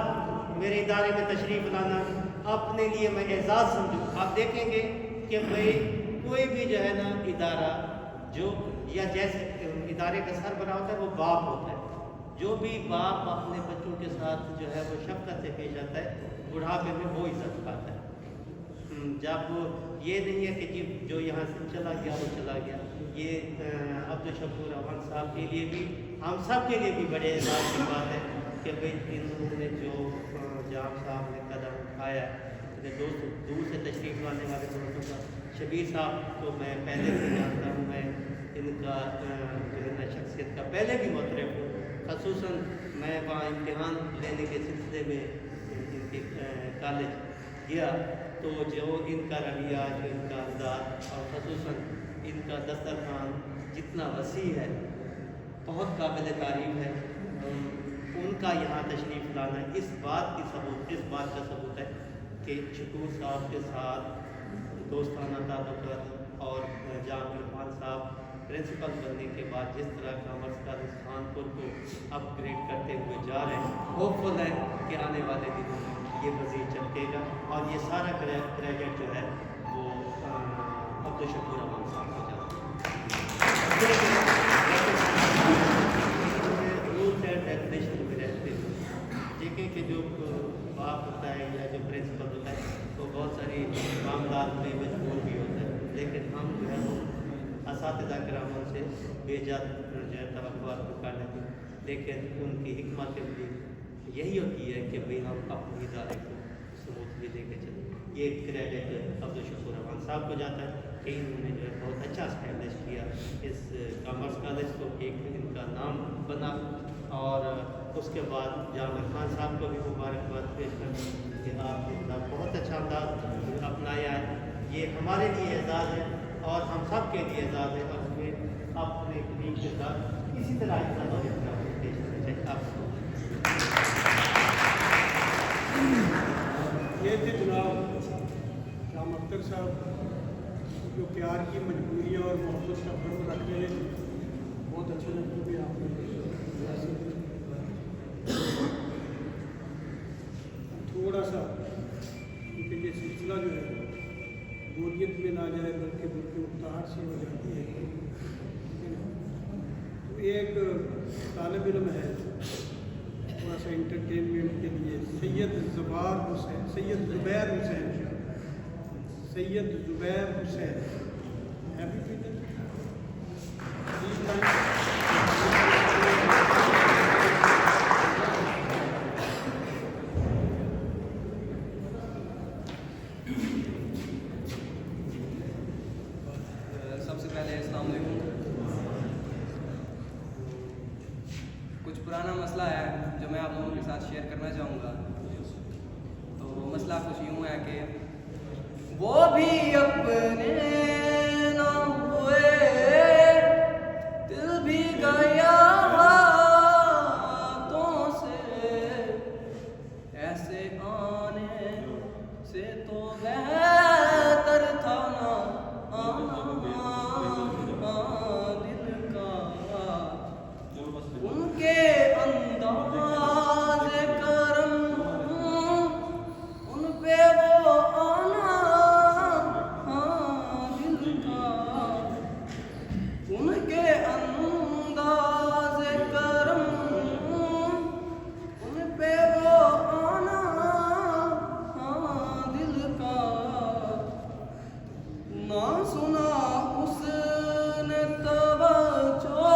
میرے ادارے میں تشریف لانا اپنے لیے میں اعزاز سمجھوں۔ آپ دیکھیں گے کہ بھائی کوئی بھی جو ہے نا ادارہ جو یا جیسے ادارے کا سربراہ ہوتا ہے وہ باپ ہوتا ہے، جو بھی باپ اپنے بچوں کے ساتھ جو ہے وہ شفقت سے پیش آتا ہے بڑھاپے میں وہ عزت پاتا ہے۔ جب یہ نہیں ہے کہ جو یہاں سے چلا گیا وہ چلا گیا۔ یہ عبدالشکور امان صاحب کے لیے بھی، ہم سب کے لیے بھی بڑے اعزاز کی بات ہے کہ بھائی انہوں نے جو جام صاحب نے قدم اٹھایا ہے، دور سے تشریف لانے والے دوستوں کا، شبیر صاحب کو میں پہلے سے جانتا ہوں، میں ان کا جو ہے نا شخصیت کا پہلے بھی معترف ہوں، خصوصاً میں وہاں امتحان لینے کے سلسلے میں ان کے کالج گیا تو جو ان کا رویہ، جو ان کا انداز، اور خصوصاً ان کا دسترخوان جتنا وسیع ہے بہت قابل تعریف ہے۔ ان کا یہاں تشریف لانا اس بات کا ثبوت ہے کہ شکور صاحب کے ساتھ دوستانہ تعلقات، اور جام عرفان صاحب پرنسپل بننے کے بعد جس طرح کامرس کالج خانپور کو اپ گریڈ کرتے ہوئے جا رہے ہیں، ہوپفل ہے کہ آنے والے دنوں میں یہ مزید چمکے گا، اور یہ سارا کریڈٹ جو ہے وہ عبدالشکور امان صاحب کو جاتا ہے۔ رولز اینڈ ریگولیشن میں رہتے ہیں، دیکھیں کہ جو باپ ہوتا ہے یا جو پرنسپل ہوتا ہے وہ بہت ساری معاملات میں مجبور بھی ہوتا ہے، لیکن ہم جو ہے وہ اساتذہ کراموں سے بے جات جو ہے توقعات کو کر لیتے ہیں، لیکن ان کی حکمت عملی یہی ہوتی ہے کہ بھئی ہم اپنے ادارے کو سموتھلی لے کے چلیں۔ یہ کریڈٹ عبدالشکور امان صاحب کو جاتا ہے کہ انہوں نے جو ہے بہت اچھا اسٹیبلش کیا اس کامرس کالج کو، ایک ان کا نام بنا، اور اس کے بعد جام عرفان صاحب کو بھی مبارکباد پیش کرنا کہ آپ نے بہت اچھا انداز اپنایا ہے۔ یہ ہمارے لیے اعزاز ہے اور ہم سب کے لیے اعزاز ہے، اور ہمیں اپنے قریب کے ساتھ اسی طرح عزت اور احترام پیش کرنا چاہیے۔ آپ کو یہ تھے جناب شام اختر صاحب، جو پیار کی مجبوریاں اور محبت کا فرق رکھنے ہیں، بہت اچھے لگتے بھی آپ نے تھوڑا سا کیونکہ یہ घबराहट सी हो जाती है, ठीक है ना। तो एक तालिब इल्म है, थोड़ा सा इंटरटेनमेंट के लिए, सैयद ज़ुबैर हुसैन, सैयद ज़ुबैर हुसैन, हैप्पी पीपल सबसे पहले अस्सलाम वालेकुम। कुछ पुराना मसला है जो मैं आप लोगों के साथ शेयर करना चाहूँगा। तो मसला कुछ यूँ है कि वो भी अपने ना हुए, दिल भी गया हाथों से, ऐसे आने से तो बेहतर था ना दिल का। उनके अंदाज़ करम उन पे वो आना दिल का। उनके अंदाज़ करम उन पे वो आना दिल का। ना सुना उसने तवज्जो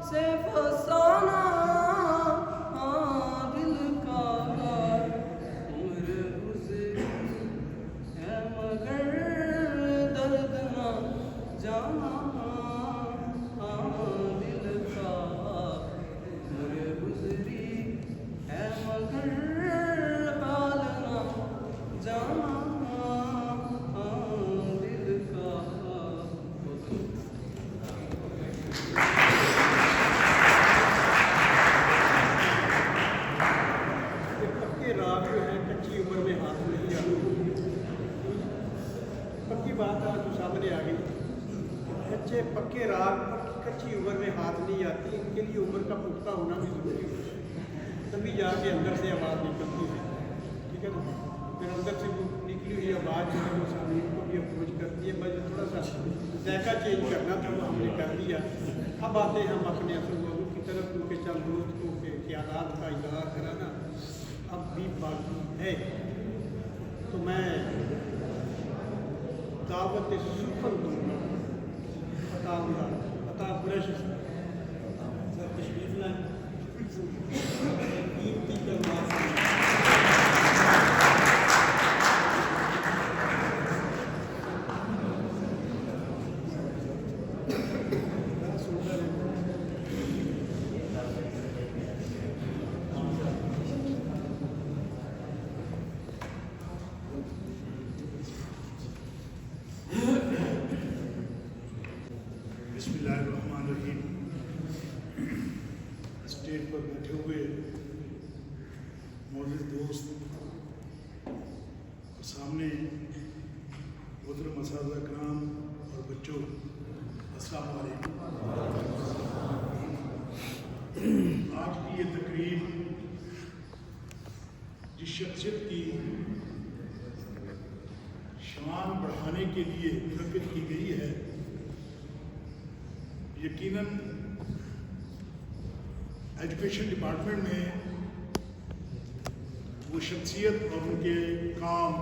से फसाना दिल का। उम्र गुज़री है मगर दर्द ना जाना दिल का। उम्र गुज़री है मगर हाल ना जाना दिल का। ये पक्के राग जो है कच्ची उम्र में हाथ नहीं आते। पक्की बात आज तो सामने आ गई। कच्चे पक्के राग कच्ची उम्र में हाथ नहीं आती, इनके लिए उम्र का पुख्ता होना भी ज़रूरी है, तभी जाके अंदर से आवाज़ निकलती है, ठीक है ना। फिर अंदर से वो निकली हुई आवाज़ जो है वो सामने को भी अप्रोच करती है। बस थोड़ा सा जायका चेंज करना था, वो हमने कर दिया। अब आते हैं हम अपने असल मौजूद की तरफ, उनके चंद दोस्तों के ख्यालात का इजहार कराना अब भी बाकी है। तो मैं दावत सुखन दूंगा, पता ब्रश सर तशरीफ लाएं, कीमती करवास बिस्मिल्लाहिर्रहमानिर्रहीम। स्टेज पर बैठे हुए मौजूद दोस्त और सामने मोहतरम असातिज़ा किराम और बच्चों, अस्सलाम वालेकुम। आज की ये तकरीब जिस शख्सियत की शान बढ़ाने के लिए मुनक़्क़िद की गई है, यकीनन एजुकेशन डिपार्टमेंट में वो शख्सियत और उनके काम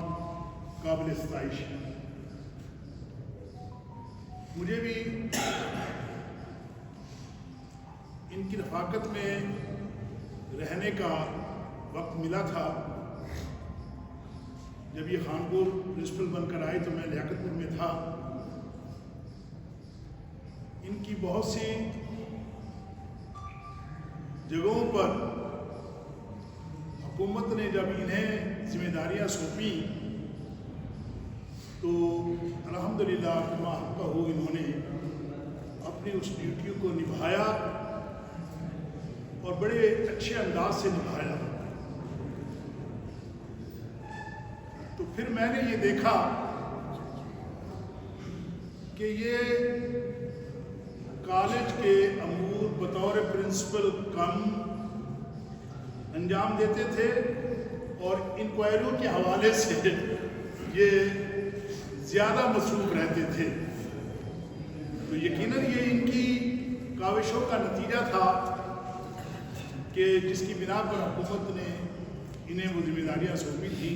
काबिल सताइश है। मुझे भी इनकी रफ़ाकत में रहने का वक्त मिला था। जब ये खानपुर प्रिंसिपल बनकर आए तो मैं लियाकतपुर में था। इनकी बहुत सी जगहों पर हुकूमत ने जब इन्हें जिम्मेदारियां सौंपी तो अल्हम्दुलिल्लाह कमा हक़्क़ हो, इन्होंने अपनी उस ड्यूटी को निभाया और बड़े अच्छे अंदाज से निभाया। तो फिर मैंने ये देखा कि ये कॉलेज के अमूर बतौर प्रिंसिपल कम अंजाम देते थे और इंक्वायरियों के हवाले से ये ज़्यादा मसरूफ़ रहते थे। तो यकीनन ये इनकी काविशों का नतीजा था कि जिसकी बिना पर हुकूमत ने इन्हें वो जिम्मेदारियाँ सौंपी थी।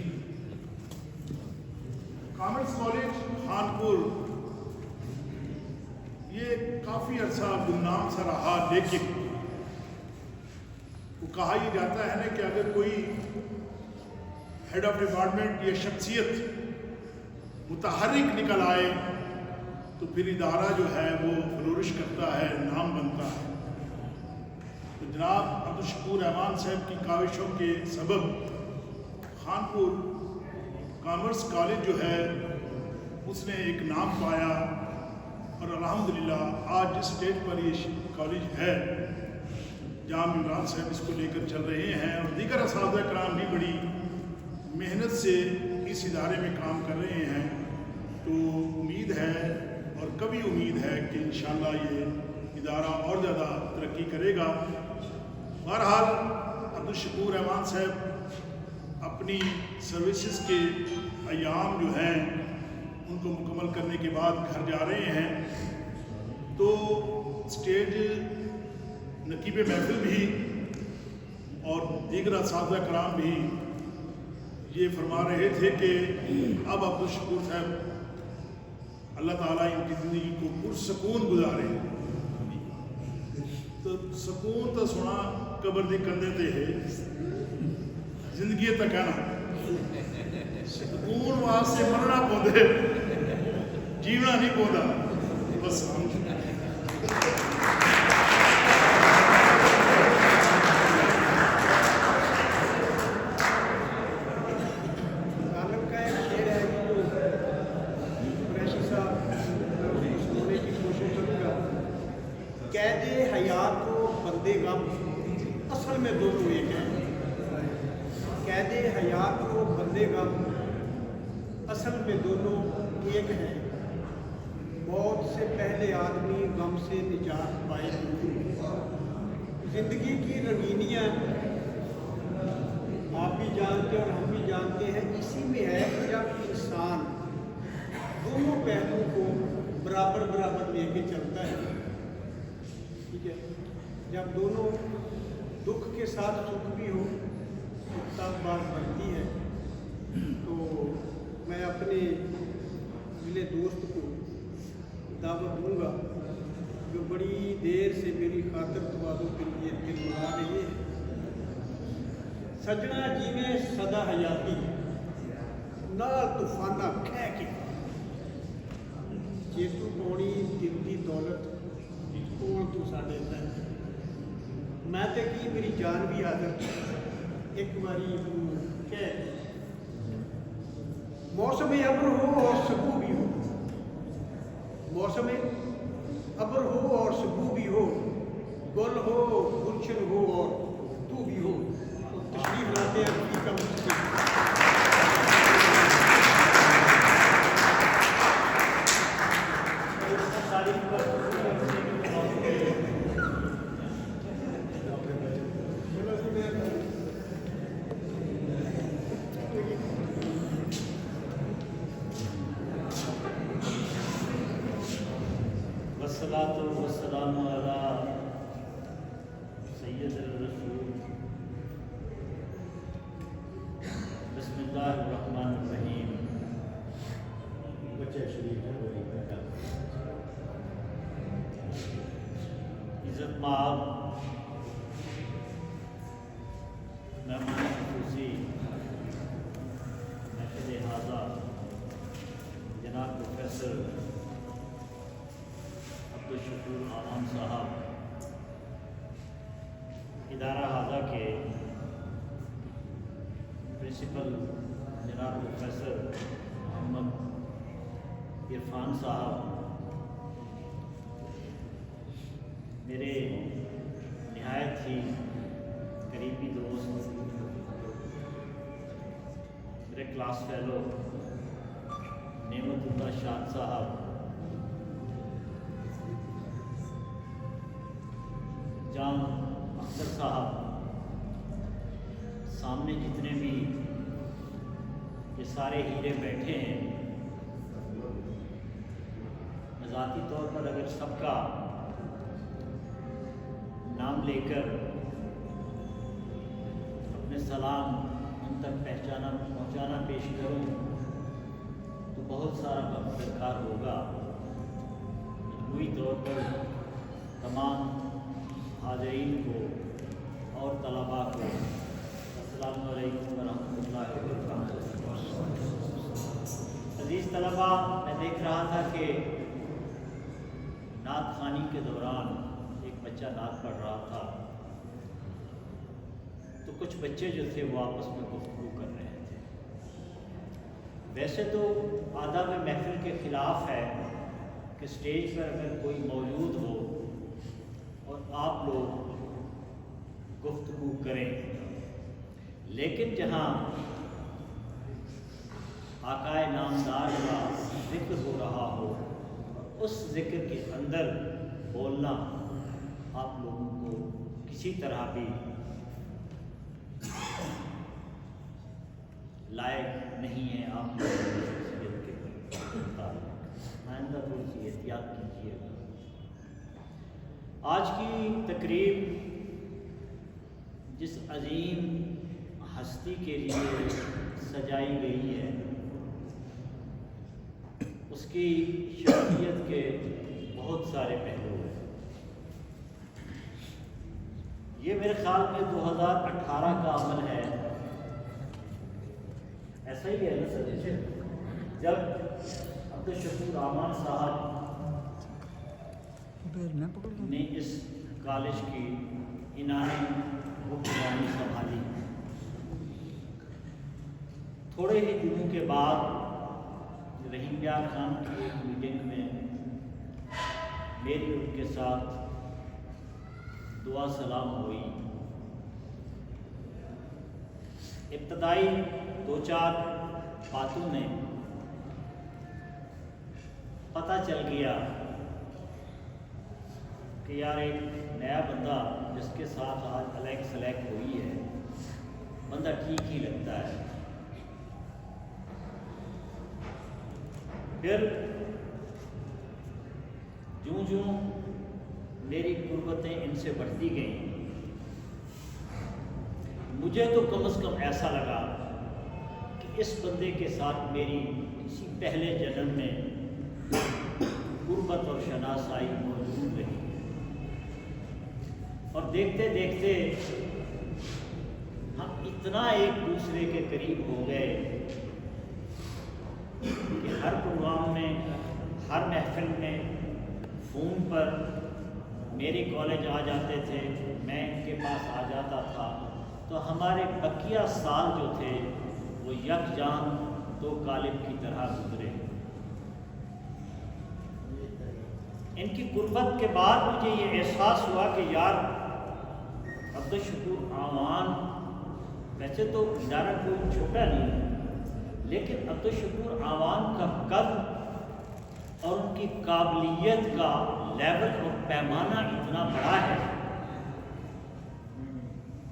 कॉमर्स कॉलेज खानपुर ये काफ़ी अरसा गुमनाम सा रहा, लेकिन वो कहा यह जाता है ना कि अगर कोई हेड ऑफ डिपार्टमेंट या शख्सियत मुतहर्रिक निकल आए तो फिर इदारा जो है वो फ्लोरिश करता है, नाम बनता है। तो जनाब अब्दुल शकूर रहमान साहब की काविशों के सबब खानपुर कॉमर्स कॉलेज जो है उसने एक नाम पाया और अल्हम्दुलिल्लाह आज जिस स्टेज पर ये कॉलेज है, जहाँ इमरान साहब इसको लेकर चल रहे हैं और दीगर असातिज़ा कराम भी बड़ी मेहनत से इस इदारे में काम कर रहे हैं, तो उम्मीद है और कभी उम्मीद है कि इंशाअल्लाह ये इदारा और ज़्यादा तरक्की करेगा। बहरहाल अब्दुल शकूर रहमान साहब अपनी सर्विसेज के अयाम जो हैं उनको मुकम्मल करने के बाद घर जा रहे हैं, तो स्टेज नकीब महफिल भी और दीगर असातिज़ा कराम भी ये फरमा रहे थे कि अब अब्दुल शकूर साहब अल्लाह ताला इनकी ज़िंदगी को पुरसकून गुजारे। तो सकून तो सोना कबर दी कंधे ते है, जिंदगी तक है ना, सकून वास्ते मरना पौंदे, जीवना नहीं पौंदा। बस कैदे हयात को बंदे गम असल में दोनों एक हैं। कैदे हयात को बंदे गम असल में दोनों एक हैं। मौत से पहले आदमी गम से निजात पाए। जिंदगी की रंगीनियाँ आप भी जानते और हम भी जानते हैं, इसी में है कि जब इंसान दोनों पहलुओं को बराबर बराबर लेके चलता है, ठीक है, जब दोनों दुख के साथ सुख भी हो तब बात बनती है। तो मैं अपने मिले दोस्त को दावत दूंगा जो बड़ी देर से मेरी खातिर दुआओं के लिए दिल बना रही है। सजना जी ने सदा हयाती नाल तूफाना खै के जेतू पौनी दिल की दौलत कोल तू साढ़े मैं तो की मेरी जान भी हाजिर एक बारी कह मौसम अबर हो और सबू भी हो, मौसम अबर हो और सबू भी हो, गुल हो गुलशन हो और तू भी हो। तो तशरीफ लाते हैं अभी का वस्सलातु वस्सलामु अला सय्यदिर रसूल। बिस्मिल्लाहिर रहमानिर रहीम। बच्चे शरीफ इज़्ज़त माब मेहमान खुसूसी महफिल हाज़ा जनाब प्रोफेसर अब्दुल शकूर रहमान साहब, इदारा हाज़ा के प्रिंसिपल जनाब प्रोफेसर मोहम्मद इरफान साहब, मेरे नहायत ही करीबी दोस्त, मेरे क्लास फेलो नेमतुल्लाह शाद साहब, जान अख्तर साहब, सामने जितने भी ये सारे हीरे बैठे हैं, ذاتی طور پر اگر سب کا نام لے کر اپنے سلام ان تک پہنچانا پیش کروں تو بہت سارا وقت درکار ہوگا. مجموعی طور پر تمام حاضرین کو اور طلباء کو السلام علیکم ورحمۃ اللہ وبرکاتہ. عزیز طلباء، میں دیکھ رہا تھا کہ نعت خوانی کے دوران ایک بچہ نعت پڑھ رہا تھا تو کچھ بچے جو تھے وہ آپس میں گفتگو کر رہے تھے. ویسے تو آداب محفل کے خلاف ہے کہ اسٹیج پر اگر کوئی موجود ہو اور آپ لوگ گفتگو کریں، لیکن جہاں آقائے نامدار کا ذکر ہو رہا ہو اس ذکر کے اندر بولنا آپ لوگوں کو کسی طرح بھی لائق نہیں ہے. آپ لوگوں کی شخصیت کے مطابق آئندہ تھوڑی سی احتیاط کیجیے گا. آج کی تقریب جس عظیم ہستی کے لیے سجائی گئی ہے اس کی شخصیت کے بہت سارے پہلو ہیں. یہ میرے خیال میں 2018 کا عمل ہے، ایسا ہی ہے نا سر، جب عبدالشکور امان صاحب نے اس کالج کی انعامی حکمرانی سنبھالی. تھوڑے ہی دنوں کے بعد رحیم یار خان کی ایک میٹنگ میں میری ان کے ساتھ دعا سلام ہوئی. ابتدائی 2-4 باتوں میں پتہ چل گیا کہ یار ایک نیا بندہ جس کے ساتھ آج الیک سلیک ہوئی ہے بندہ ٹھیک ہی لگتا ہے. پھر جوں میری قربتیں ان سے بڑھتی گئیں مجھے تو کم از کم ایسا لگا کہ اس بندے کے ساتھ میری اسی پہلے جنم میں قربت اور شناسائی موجود رہی. اور دیکھتے دیکھتے ہم اتنا ایک دوسرے کے قریب ہو گئے کہ ہر پروگرام میں، ہر محفل میں فون پر میرے کالج آ جاتے تھے، میں ان کے پاس آ جاتا تھا. تو ہمارے بقیہ سال جو تھے وہ یکجان 2 قالب کی طرح گزرے. ان کی قربت کے بعد مجھے یہ احساس ہوا کہ یار عبدالشکور امان ویسے تو ادارہ کوئی چھوٹا نہیں ہے، لیکن عبدالشکور امان کا قد اور ان کی قابلیت کا لیول اور پیمانہ اتنا بڑا ہے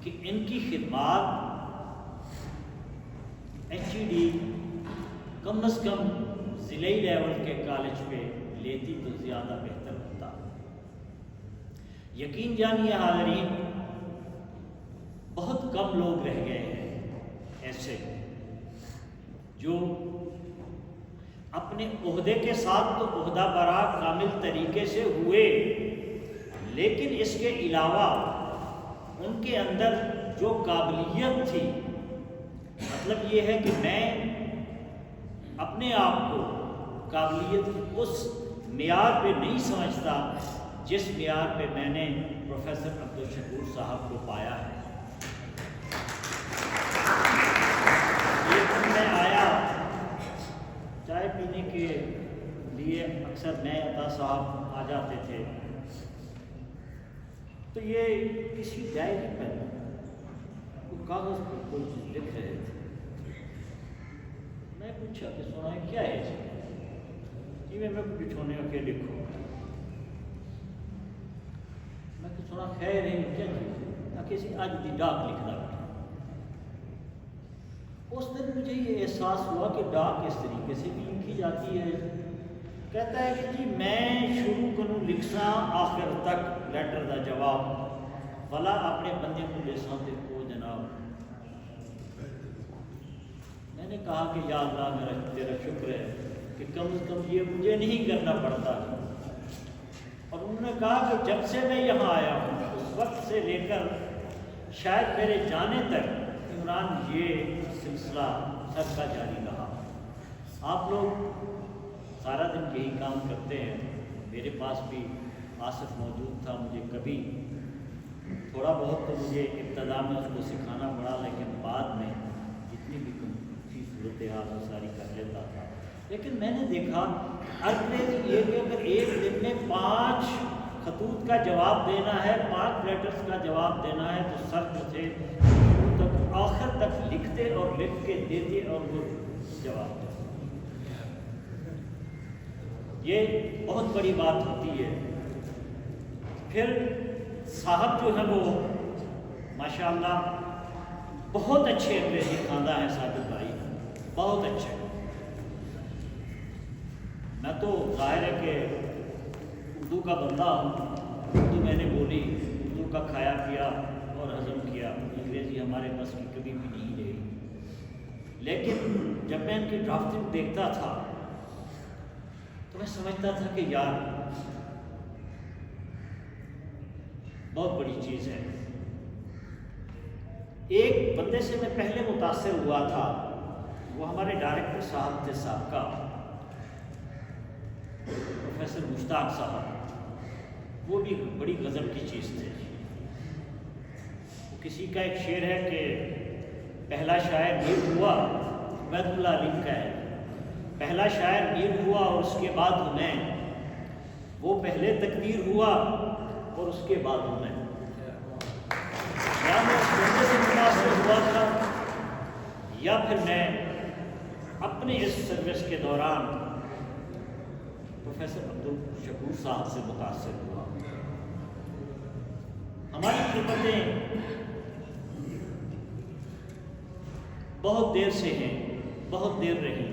کہ ان کی خدمات HED کم از کم ضلعی لیول کے کالج پہ لیتی تو زیادہ بہتر ہوتا. یقین جانیے حاضرین، بہت کم لوگ رہ گئے ہیں ایسے جو اپنے عہدے کے ساتھ تو عہدہ برا کامل طریقے سے ہوئے، لیکن اس کے علاوہ ان کے اندر جو قابلیت تھی، مطلب یہ ہے کہ میں اپنے آپ کو قابلیت اس معیار پہ نہیں سمجھتا جس معیار پہ میں نے پروفیسر عبدالشکور صاحب کو پایا ہے. ایک دن میں آیا چائے پینے کے لیے، اکثر میں عطا صاحب آ جاتے تھے، تو یہ کسی ڈائری پر کاغذ پر کوئی چیز لکھ رہے تھے. میں پوچھا کہ سنا ہے کیا ہے جی؟ میں بٹھونے کے لکھوں. میں کہ سنا خیر ہے کیا چیز ہے؟ کسی آج دی ڈاک لکھنا بیٹھا. اس دن مجھے یہ احساس ہوا کہ ڈاک اس طریقے سے بھی لکھی جاتی ہے کہتا ہے کہ جی میں شروع کروں لکھنا آخر تک لیٹر دا جواب بھلا اپنے بندے کو لساں تے کو جناب. میں نے کہا کہ یا اللہ میرا تیرا شکر ہے کہ کم از کم یہ مجھے نہیں کرنا پڑتا. اور انہوں نے کہا کہ جب سے میں یہاں آیا ہوں اس وقت سے لے کر شاید میرے جانے تک عمران یہ سلسلہ سب کا جاری رہا. آپ لوگ سارا دن یہی کام کرتے ہیں. میرے پاس بھی آصف موجود تھا, مجھے کبھی تھوڑا بہت تو مجھے ابتدا میں اس کو سکھانا پڑا, لیکن بعد میں جتنی بھی تھی صورتحال وہ ساری کر لیتا تھا. لیکن میں نے دیکھا عرض یہ کہ اگر ایک دن میں 5 خطوط کا جواب دینا ہے, 5 لیٹرز کا جواب دینا ہے, تو سر سے تک آخر تک لکھتے اور لکھ کے دیتے اور وہ جواب دیتے. یہ بہت بڑی بات ہوتی ہے. پھر صاحب جو ہے وہ ماشاءاللہ بہت اچھے انگریزی خواندہ ہیں ساجد بھائی, بہت اچھے. میں تو ظاہر ہے کہ اردو کا بندہ ہوں, اردو میں نے بولی, اردو کا کھایا پیا اور ہضم کیا. انگریزی ہمارے بس کی کبھی بھی نہیں رہی. لیکن جب میں ان کی ڈرافٹنگ دیکھتا تھا تو میں سمجھتا تھا کہ یار بہت بڑی چیز ہے. ایک بندے سے میں پہلے متاثر ہوا تھا, وہ ہمارے ڈائریکٹر صاحب تھے سابقہ, پروفیسر مشتاق صاحب. وہ بھی بڑی غضب کی چیز تھے. کسی کا ایک شعر ہے کہ پہلا شاعر میر ہوا, عبید اللہ علی کا ہے, پہلا شاعر میر ہوا اور اس کے بعد ہوں میں, وہ پہلے تقدیر ہوا اور اس کے بعد ہوں میں. یا میں اس بندے سے متاثر ہوا تھا یا پھر میں اپنے اس سروس کے دوران پروفیسر عبدالشکور صاحب سے متاثر ہوا. ہماری خدمتیں بہت دیر سے ہیں, بہت دیر رہی.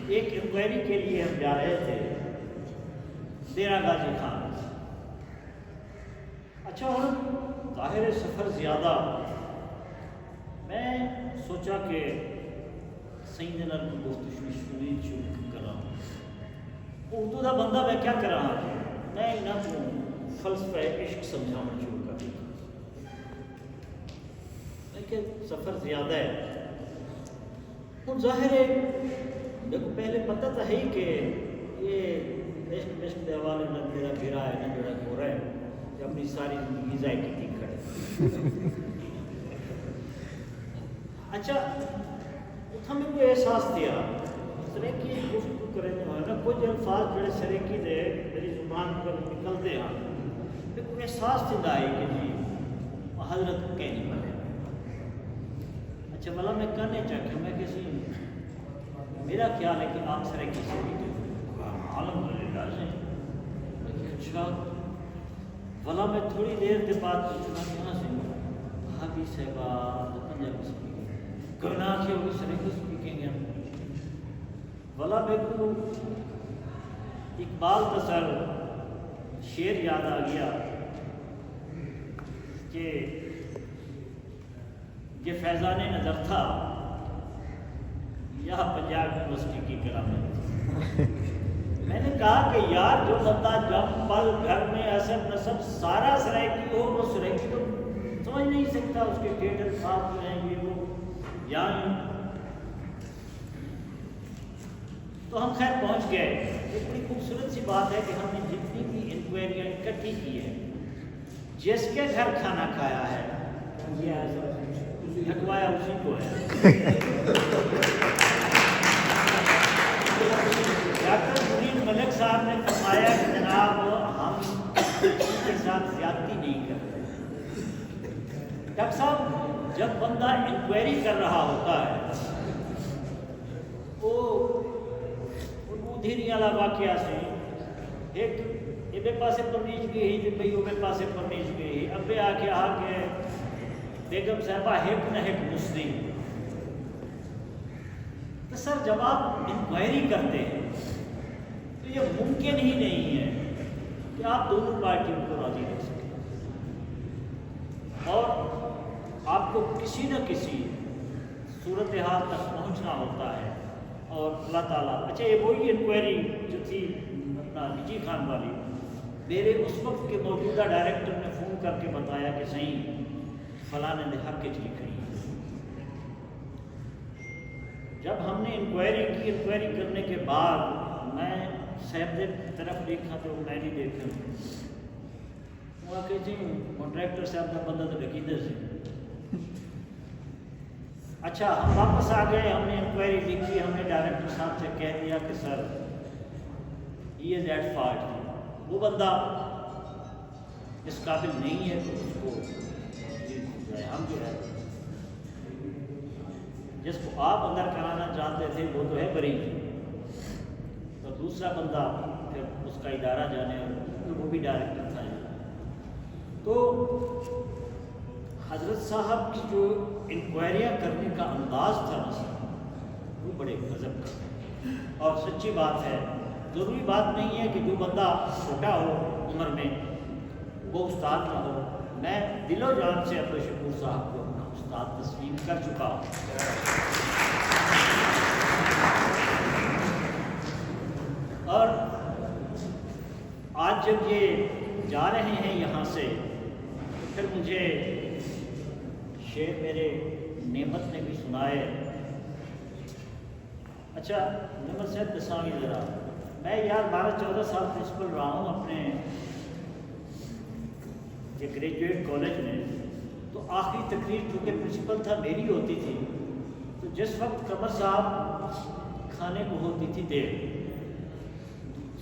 ایک انکوائری کے لیے ہم جا رہے تھے ڈیرہ غازی خان. اچھا اور ظاہر سفر زیادہ, میں سوچا کہ سیدنا کی گفتگو شروع کر رہا ہوں. اردو کا بندہ میں کیا کر رہا ہوں, میں انہوں کو فلسفہ عشق سمجھانا شروع کر دیا. لیکن سفر زیادہ ہے. ہوں ظاہر ہے دیکھو پہلے پتہ تو ہے ہی کہ یہ عشق کے حوالے نہ میرا گرا ہے نہ میرا گورا ہے, کہ اپنی ساری زندگی ضائع کی کھڑے. اچھا ہمیں کوئی احساس دیا سریکی گفتگو کرنے والا کچھ الفاظ جڑے سریکی دے میری زبان پر نکلتے ہیں, پھر کوئی احساس دیتا ہے کہ جی حضرت کو کہنی پڑے. اچھا ملا میں کہنے چاہتا میں کسی میرا خیال ہے کہ آپ سریکی سے بھی الحمدللہ سے. اچھا بھلا میں تھوڑی دیر کے بعد پوچھنا کہاں سے بھابھی صاحبہ پنجابی اسپیکنگ کرنا سے وہ سریکی اسپیکنگ ہے. بھلا میرے کو اقبال کا سر شعر یاد آ گیا کہ یہ فیضان نظر تھا یا پنجاب یونیورسٹی کی کرامت. میں نے کہا کہ یار جو بندہ جب پل گھر میں اثر نصب سارا سرائکی ہو وہ سرائکی تو سمجھ نہیں سکتا, اس کے ٹیٹر صاف جو ہیں یہ وہ یعنی. تو ہم خیر پہنچ گئے. ایک بڑی خوبصورت سی بات ہے کہ ہم نے جتنی بھی انکوائریاں اکٹھی کی ہیں, جس کے گھر کھانا کھایا ہے تھکوایا اسی کو ہے. ڈاکٹر منیر ملک صاحب نے فرمایا کہ جناب ہم کسی کے ساتھ زیادتی نہیں کرتے. ڈاکٹر صاحب جب بندہ انکوائری کر رہا ہوتا ہے وہ دھیری والا واقعہ سے ایک یہ پاسے پرنیچ گئی تو بھائی وہ پاسے پرنیچ گئی. ابے آ کے آ کے بیگم صاحبہ ہیک نہ ہیک مسلم. تو سر جب آپ انکوائری کرتے ہیں تو یہ ممکن ہی نہیں ہے کہ آپ دونوں پارٹیوں کو راضی رکھ سکیں اور آپ کو کسی نہ کسی صورتحال تک پہنچنا ہوتا ہے. اور اللہ تعالیٰ اچھا یہ وہی انکوائری جو تھی اپنا نجی خان والی، میرے اس وقت کے موجودہ ڈائریکٹر نے فون کر کے بتایا کہ صحیح فلاں نے حق کے چیز کری. جب ہم نے انکوائری کی، انکوائری کرنے کے بعد میں صاحب کی طرف دیکھا تو میں نہیں دیکھا، وہ کہتے ہیں کانٹریکٹر صاحب کا بندہ تو ڈکیدہ سے. اچھا ہم واپس آ گئے، ہم نے انکوائری لکھی، ہم نے ڈائریکٹر صاحب سے کہہ دیا کہ سر ہی از ایٹ فالٹ، وہ بندہ اس قابل نہیں ہے تو اس کو ہم جو ہے جس کو آپ اندر کرانا چاہتے تھے وہ تو ہے بری، تو دوسرا بندہ پھر اس کا ادارہ جانے اور وہ بھی ڈائریکٹر تھا. تو حضرت صاحب کی جو انکوائریاں کرنے کا انداز تھا نا وہ بڑے غضب کا، اور سچی بات ہے، ضروری بات نہیں ہے کہ جو بندہ چھوٹا ہو عمر میں وہ استاد نہ ہو. میں دل و جان سے عبدالشکور صاحب کو اپنا استاد تسلیم کر چکا ہوں. اور آج جب یہ جا رہے ہیں یہاں سے تو پھر مجھے شعر میرے نعمت نے بھی سنائے. اچھا نعمت صاحب دساں گی ذرا، میں یار 12-14 سال پرنسپل رہا ہوں اپنے گریجویٹ کالج میں. تو آخری تقریر چونکہ پرنسپل تھا میری ہوتی تھی، تو جس وقت قمر صاحب کھانے کو ہوتی تھی دیر،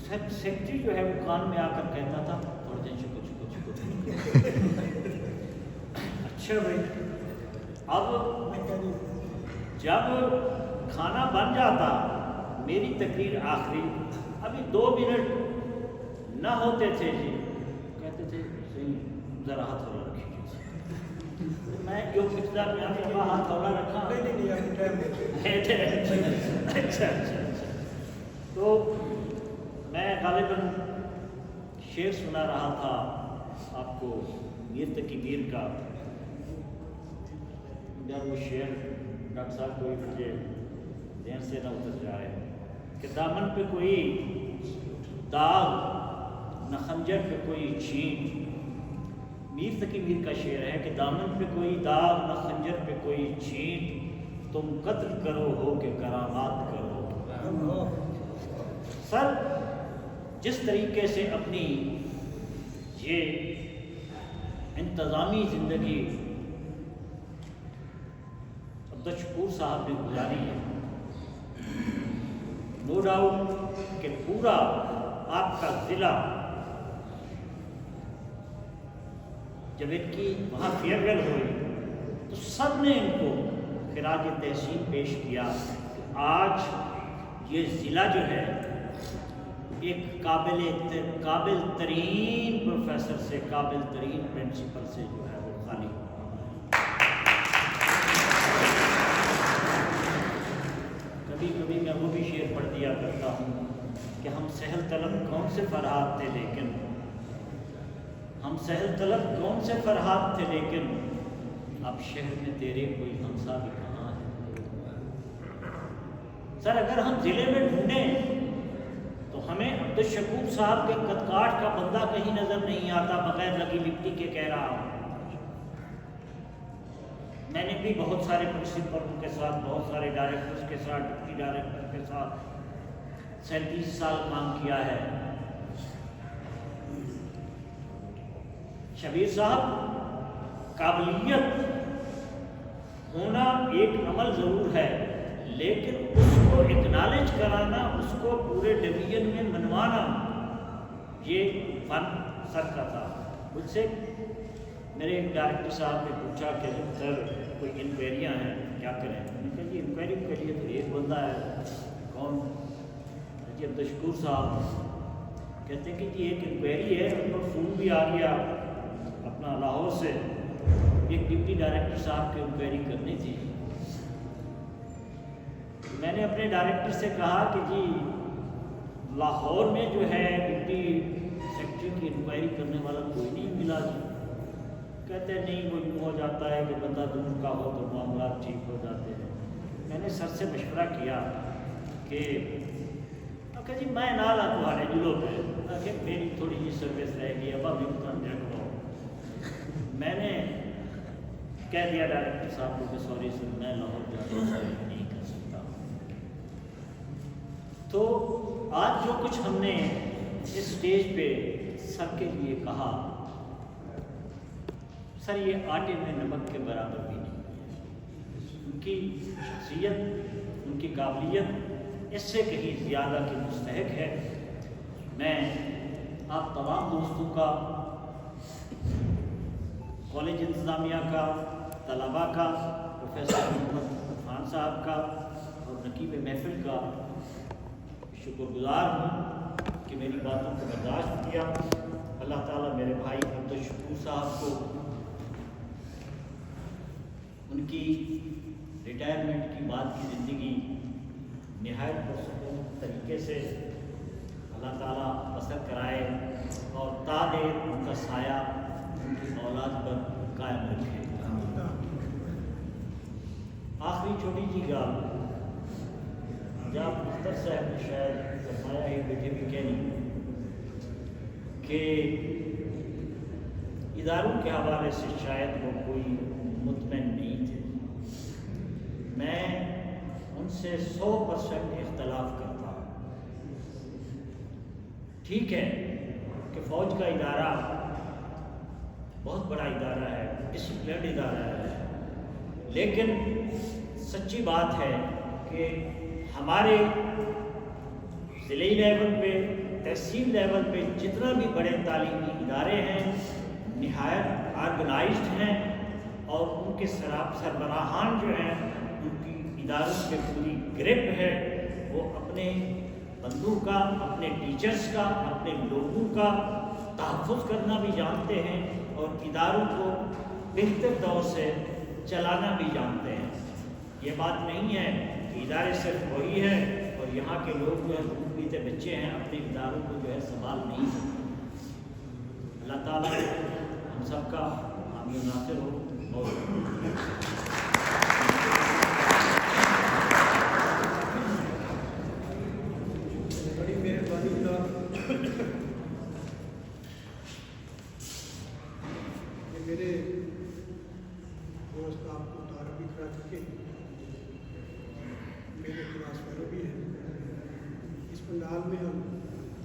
سیکرٹری جو ہے وہ کان میں آ کر کہتا تھا تھوڑے دن چکو. اچھا بھائی، اب جب کھانا بن جاتا میری تقریر آخری، ابھی 2 منٹ نہ ہوتے تھے جی کہتے تھے ذرا ہاتھ ہوا رکھیے. میں جو پچھلا میں ہاتھ ہوا رکھا. اچھا. تو میں غالباً شعر سنا رہا تھا آپ کو میر تقی میر کا. جب وہ شعر ڈاکٹر صاحب کوئی مجھے ذہن سے نہ اتر جائے کہ دامن پہ کوئی داغ نہ خنجر پہ کوئی چھین. میر تقی میر کا شعر ہے کہ دامن پہ کوئی داغ نہ خنجر پہ کوئی چھین، تم قتل کرو ہو کہ کرامات کرو. سر جس طریقے سے اپنی یہ انتظامی زندگی عبدالشکور صاحب نے گزاری ہے، نو ڈاؤٹ کہ پورا آپ کا ضلع جب ان کی وہاں فیئرویل ہوئی تو سب نے ان کو خراج تحسین پیش کیا کہ آج یہ ضلع جو ہے ایک قابل ترین پروفیسر سے، قابل ترین پرنسپل سے جو ہے وہ خالی ہو. کبھی کبھی میں وہ بھی شعر پڑھ دیا کرتا ہوں کہ ہم سہل طلب کون سے فرحات تھے لیکن ہم سہل طلب کون سے فرحات تھے لیکن اب شہر میں تیرے کوئی ہمسا بھی کہاں ہے. سر اگر ہم ضلع میں ڈھونڈیں تو ہمیں عبدالشکور صاحب کے قدکاٹ کا بندہ کہیں نظر نہیں آتا بغیر لگی مٹی کے. کہہ رہا ہوں میں نے بھی بہت سارے پرنسپلوں کے ساتھ، بہت سارے ڈائریکٹرز کے ساتھ، ڈپٹی ڈائریکٹر کے ساتھ 37 سال کام کیا ہے. شبیر صاحب قابلیت ہونا ایک عمل ضرور ہے، لیکن اس کو اکنالج کرانا، اس کو پورے ڈویژن میں منوانا، یہ فن سر کا تھا. مجھ سے میرے ایک ڈائریکٹر صاحب نے پوچھا کہ سر کوئی انکوائریاں ہیں کیا کریں؟ میں نے کہا جی انکوائری کے لیے تو ایک بندہ ہے. کون؟ جی عبدالشکور صاحب. کہتے ہیں کہ جی ایک انکوائری ہے، ان پر فون بھی آ گیا اپنا لاہور سے، ایک ڈپٹی ڈائریکٹر صاحب کی انکوائری کرنی تھی. میں نے اپنے ڈائریکٹر سے کہا کہ جی लाहौर में जो है डिप्टी सेक्रेटरी की इंक्वायरी करने वाला कोई नहीं मिला जी। कहते हैं नहीं, वो यूँ हो जाता है कि बंदा दूर का हो तो मामला ठीक हो जाते हैं। मैंने सर से मशवरा किया कि आखिर जी मैं ना ला तुम्हारे जुलो पे, आखिर मेरी थोड़ी जी सर्विस रह गई, अब अभी मैंने कह दिया डायरेक्टर साहब को कि सॉरी सर, मैं लाहौर जाकर नहीं कर सकता। तो आज जो कुछ हमने इस स्टेज पे सर के लिए कहा, सर ये आटे में नमक के बराबर भी नहीं है। उनकी शख्सियत, उनकी काबिलियत इससे कहीं ज़्यादा की मुस्तहक है। मैं आप तमाम दोस्तों का, कॉलेज इंतज़ामिया का, तलबा का, प्रोफेसर मोहम्मद इरफान साहब का और नकीब महफिल का शुक्रगुजार हूँ कि मेरी बातों को बर्दाश्त किया। अल्लाह ताला मेरे भाई अब्दुल शकूर साहब को उनकी रिटायरमेंट की बाद की ज़िंदगी निहायत पुरसकून तरीके से अल्लाह ताला बसर कराए और तादेर उनका साया उनकी औलाद पर कायम रखे। आखिरी छोटी सी गाल, जब अख्तर साहब ने शायद फरमाया ही बैठे भी कहनी कि इदारों के हवाले से शायद वो कोई मुतमईन नहीं थे। मैं उनसे 100% इख्तलाफ करता हूँ। ठीक है कि फ़ौज का इदारा बहुत बड़ा इदारा है, डिसिप्लिन इदारा है, लेकिन सच्ची बात है कि हमारे ज़िले लेवल पे, तहसील लेवल पे जितना भी बड़े तालीमी इदारे हैं निहायत ऑर्गेनाइज्ड हैं और उनके सरबराहान जो हैं उनकी इदारों पे पूरी ग्रिप है। वो अपने बंदों का, अपने टीचर्स का, अपने लोगों का तहफ़्फ़ुज़ करना भी जानते हैं और इदारों को बेहतर दौर से चलाना भी जानते हैं। ये बात नहीं है कि इदारे सिर्फ वही है और यहाँ के लोग जो है दूध पीते बच्चे हैं, अपने इदारों को जो है संभाल नहीं सकते। अल्लाह ताला हम सबका हामी और नासिर हो। और बड़ी मेहरबानी का ये मेरे दोस्त आपको तारफ़ भी करा चुके, मेरे क्लास फेलो भी हैं। इस पंडाल में हम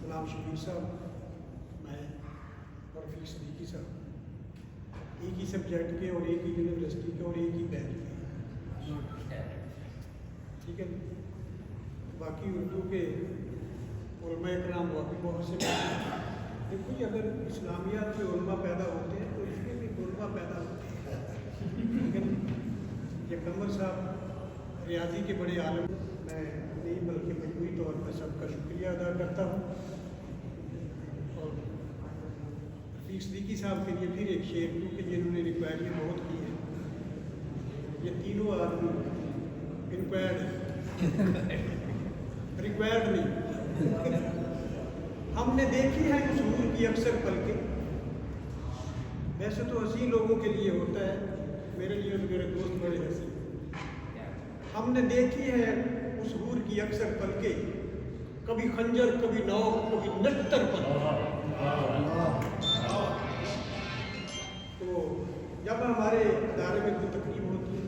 गुलाम शबीर साहब, मैं और रफ़ीक सिद्दीकी साहब एक ही सब्जेक्ट के और एक ही यूनिवर्सिटी के और एक ही बैच के, ठीक है। बाकी उर्दू के उलमा इकराम और भी बहुत से देखो जी, अगर इस्लामियात के उलमा पैदा होते हैं तो इसमें भी उलमा पैदा होते हैं, ठीक है। ये कमर साहब रियाजी के बड़े आलम, मैं नहीं बल्कि मजमूई तौर पर सबका शुक्रिया अदा करता हूँ। और रफ़ीक सिद्दीकी साहब के लिए फिर एक शेर, क्योंकि जिन्होंने रिक्वायरी बहुत की है। ये तीनों आदमी इंक्वायर्ड रिक्वायर्ड नहीं, हमने देखी है उस हुजूर की अक्सर पलकें। वैसे तो हंसी लोगों के लिए होता है, मेरे लिए तो मेरे दोस्त बड़े हंसी। हमने देखी है उस हुजूर की अक्सर पलकें, कभी खंजर, कभी नौक, कभी नश्तर पर। तो जब हमारे इदारे में कोई तकरीब होती है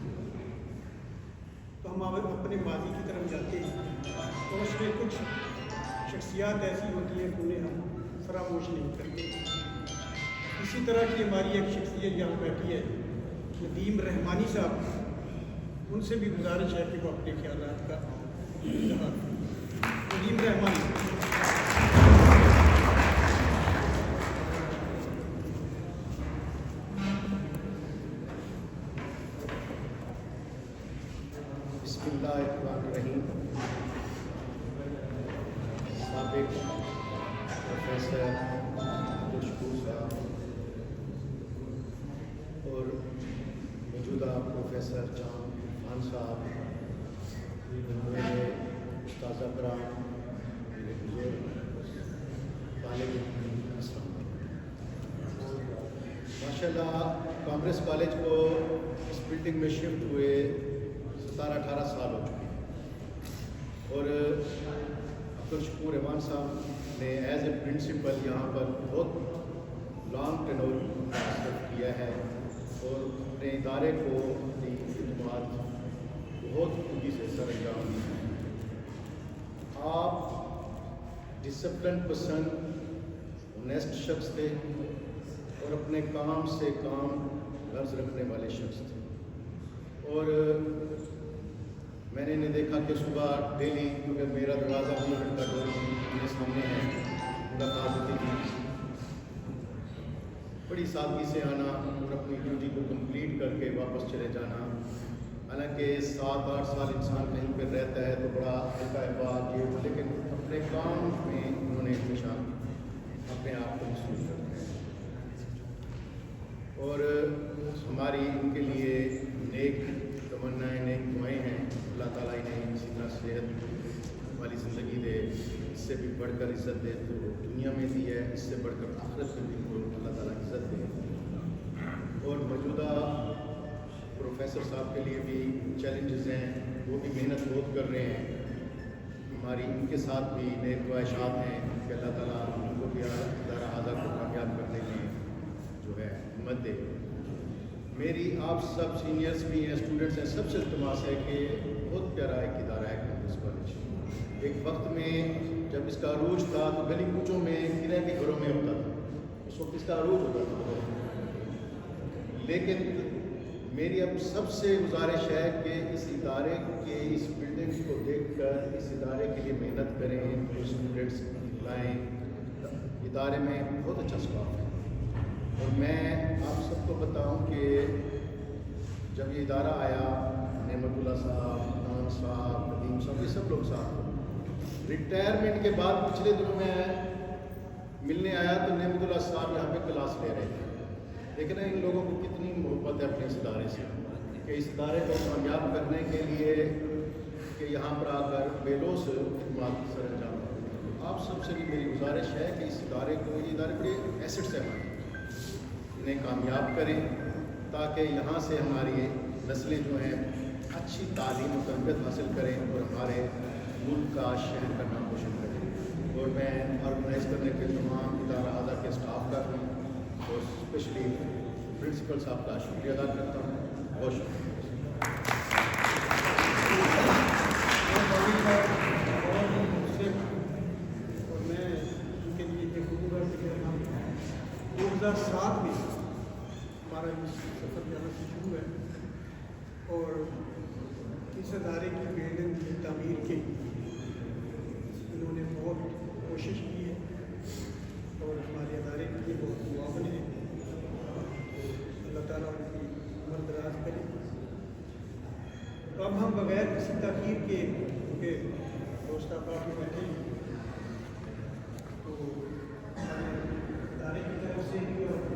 तो हम अपने माजी की तरफ जाते हैं और उसमें कुछ शख्सियात ऐसी होती हैं कि उन्हें हम फरामोश नहीं करते। इसी तरह की हमारी एक शख्सियत यहाँ बैठी है नदीम रहमानी साहब, उनसे भी गुजारिश है कि वो अपने ख्यालात का इज़हार करें। नदीम रहमानी। बिस्मिल्लाहिर्रहमानिर्रहीम। साबिक प्रोफेसर अब्दुल शकूर साहब और मौजूदा प्रोफेसर जान खान साहब, मेरे उस्ताद कराम, मेरे बुजुर्ग माशाल्लाह कॉमर्स कॉलेज को इस बिल्डिंग में शिफ्ट हुए 17-18 साल हो चुके हैं और अब्दुल शकूर रहमान साहब ने एज ए प्रिंसिपल यहाँ पर बहुत लॉन्ग टेन्योर सर्व किया है और अपने इदारे को अपनी खिदमत बहुत खूबी से सर अंजाम दी है। आप डिसिप्लिन पसंद ऑनेस्ट शख्स थे और अपने काम से काम गर्ज रखने वाले शख्स थे और मैंने इन्हें देखा कि सुबह डेली, क्योंकि मेरा दरवाज़ा 2 मिनट का डोर मेरे सामने है, मुलाकात होती थी, बड़ी सादगी से आना और अपनी ड्यूटी को कंप्लीट करके वापस चले जाना। हालांकि 7-8 साल इंसान कहीं पर रहता है तो बड़ा हल्का बात ये, लेकिन अपने काम में उन्होंने हमेशा अपने आप को महसूस करते हैं और हमारी इनके लिए नेक तमन्नाएँ, नेक दुआएँ हैं। अल्लाह ताला इन्हें इसी तरह सेहत वाली ज़िंदगी दे, इससे भी बढ़कर इज़्ज़त दे, तो दुनिया में दी है, इससे बढ़कर आखिरत में भी अल्लाह ताला इज़्ज़त दे। और मौजूदा प्रोफेसर साहब के लिए भी चैलेंजेस हैं, वो भी मेहनत बहुत कर रहे हैं। हमारी इनके साथ भी नेक ख्वाहिशात हैं कि अल्लाह ताला उनको भी इदारा हाज़ा को कामयाब करने में जो है हिम्मत दे। मेरी आप सब सीनियर्स भी हैं, स्टूडेंट्स हैं, सबसे इल्तिमास है कि बहुत प्यारा एक इदारा है कॉमर्स कॉलेज। एक वक्त में जब इसका अरूज था तो गली कूचों में किराए के घरों में होता था, उस वक्त इसका अरूज होता था। लेकिन मेरी अब सबसे गुजारिश है कि इस इदारे के इस बिल्डिंग को देखकर इस इदारे के लिए मेहनत करें, जो स्टूडेंट्स लाएँ। इदारे में बहुत अच्छा स्टाफ है और मैं आप सबको बताऊं कि जब ये इदारा आया, नेमतुल्लाह साहब, खान साहब, कदीम साहब, ये सब लोग साथ रिटायरमेंट के बाद पिछले दिनों में मिलने आया तो नेमतुल्लाह साहब यहाँ पे क्लास ले रहे थे। लेकिन इन लोगों को कितनी मोहब्बत है अपने इस इदारे से कि इस इदारे को कामयाब करने के लिए कि यहाँ पर आकर बेलोस खिदमत सर अंजाम। आप सबसे भी मेरी गुजारिश है कि इस इदारे को, ये इदारे बड़े एसेट्स हैं हमारे, इन्हें कामयाब करें ताकि यहाँ से हमारी नस्लें जो हैं अच्छी तालीम और तरबियत हासिल करें और हमारे मुल्क का, शहर का नाम रोशन करें। और मैं ऑर्गेनाइज़ करने के तमाम इदारा आज़ा के स्टाफ का भी और स्पेशली प्रिंसिपल साहब का शुक्रिया अदा करता हूँ। बहुत शुक्रिया। और मैं उनके लिए ये कहूँगा कि हम 2007 में हमारा सफ़र यहाँ से शुरू है और इस अदारे की बिल्डिंग की तामीर की इन्होंने बहुत कोशिश की है और हमारे अदारे के लिए बहुत मुआवन है। अल्लाह ताला उनकी उम्र दराज करे। तो अब हम बगैर किसी तखीर के, क्योंकि दोस्त काफ़ी बैठे हैं, तो हमारे अदारे की तरफ से भी और की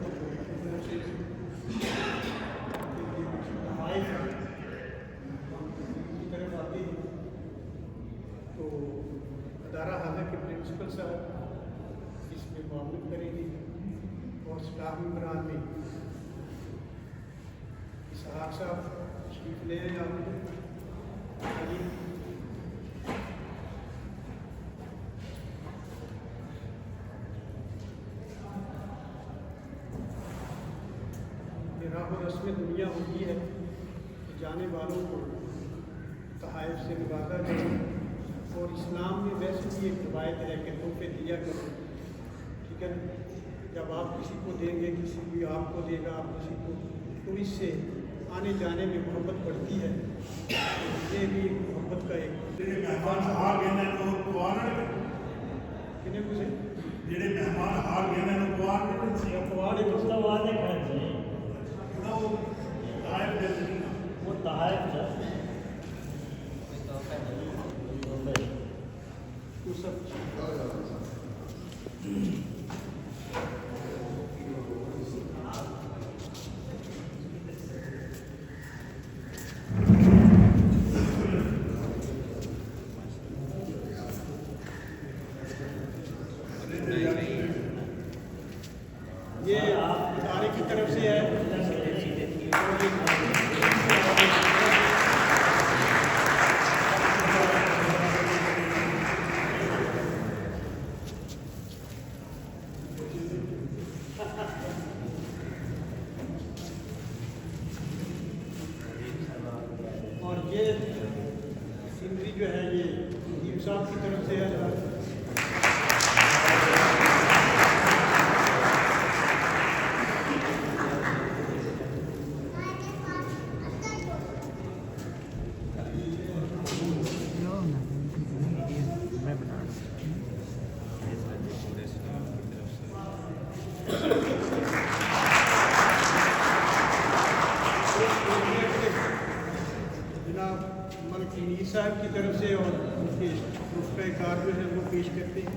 तरफ से की तरफ आते हैं तो अदारा हाज़ा के प्रिंसिपल साहब इसमें मामूल करेंगे और स्टाफ मेम्बरान में इसहाक साहब तशरीफ ले रहे हैं। राह रस्म दुनिया होती है कि जाने वालों को तहाइफ से नवाजा जाए और इस्लाम में वैसे भी एक रवायत है कि तोहफे दिया करो, ठीक है। जब आप किसी को देंगे, किसी भी आपको देगा, आप किसी को, तो इससे आने जाने में मोहब्बत बढ़ती है। ये भी मोहब्बत का एक मेहमान हार गए किन्हें कुछ ਜਿਹੜੇ ਮਹਿਮਾਨ ਹਾਰ ਗਏ ਨੇ ਨੂੰ पवार मतलब वादे कर चाहिए ਉਹ ਤਾਇਬ ਦੇ वो तहाइफ है वो सब ये इदारे साहब की तरफ से है। और ये सीनरी जो है ये नदीम साहब की तरफ से है। जनाब मलकीनी साहब की तरफ से और उनके रुफ़े कार जो है वो पेश करते हैं।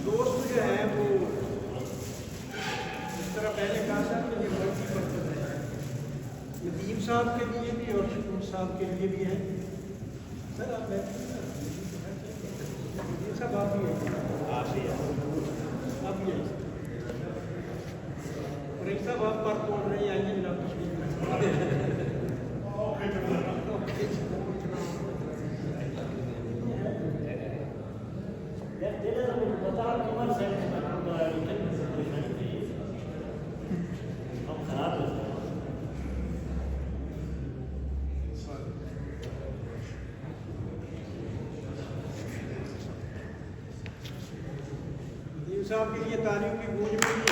दोस्त जो है वो इस तरह पहले कहा था कि ये मल्टी पर्पज है, नदीम साहब के लिए भी और शकूर साहब के लिए भी है। सर आप नदीम साहब आप भी हैं, आप भी हैं, और एक साहब आप पर बोल रहे हैं, आइए जनाब तशरीफ साहब के लिए तारीफ की गूंज मिली।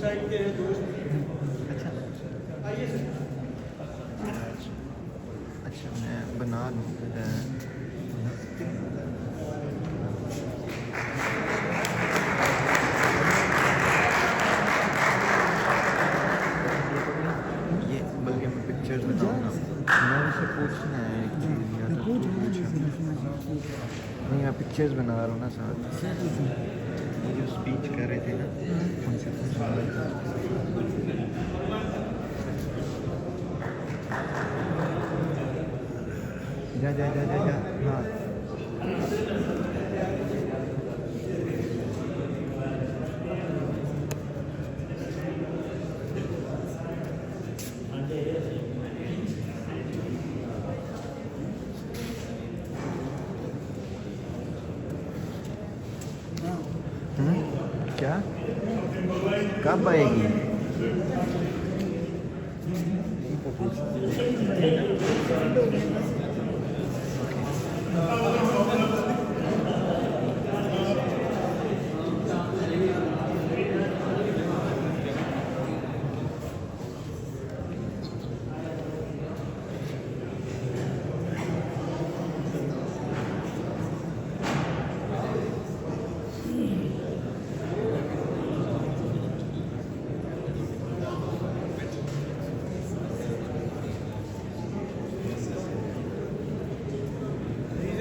साइड के हैं दोस्त। आइए सर। अच्छा मैं बना लूँ ये, बल्कि मैं पिक्चर्स बनाऊँगा। मैं उनसे पूछना है एक चीज़ या तो नहीं, मैं पिक्चर्स बना रहा हूँ ना साथ। वो जो स्पीच कर रहे थे ना उनसे पूछना। जा जा जा जा जा हाँ क्या कब आएगी?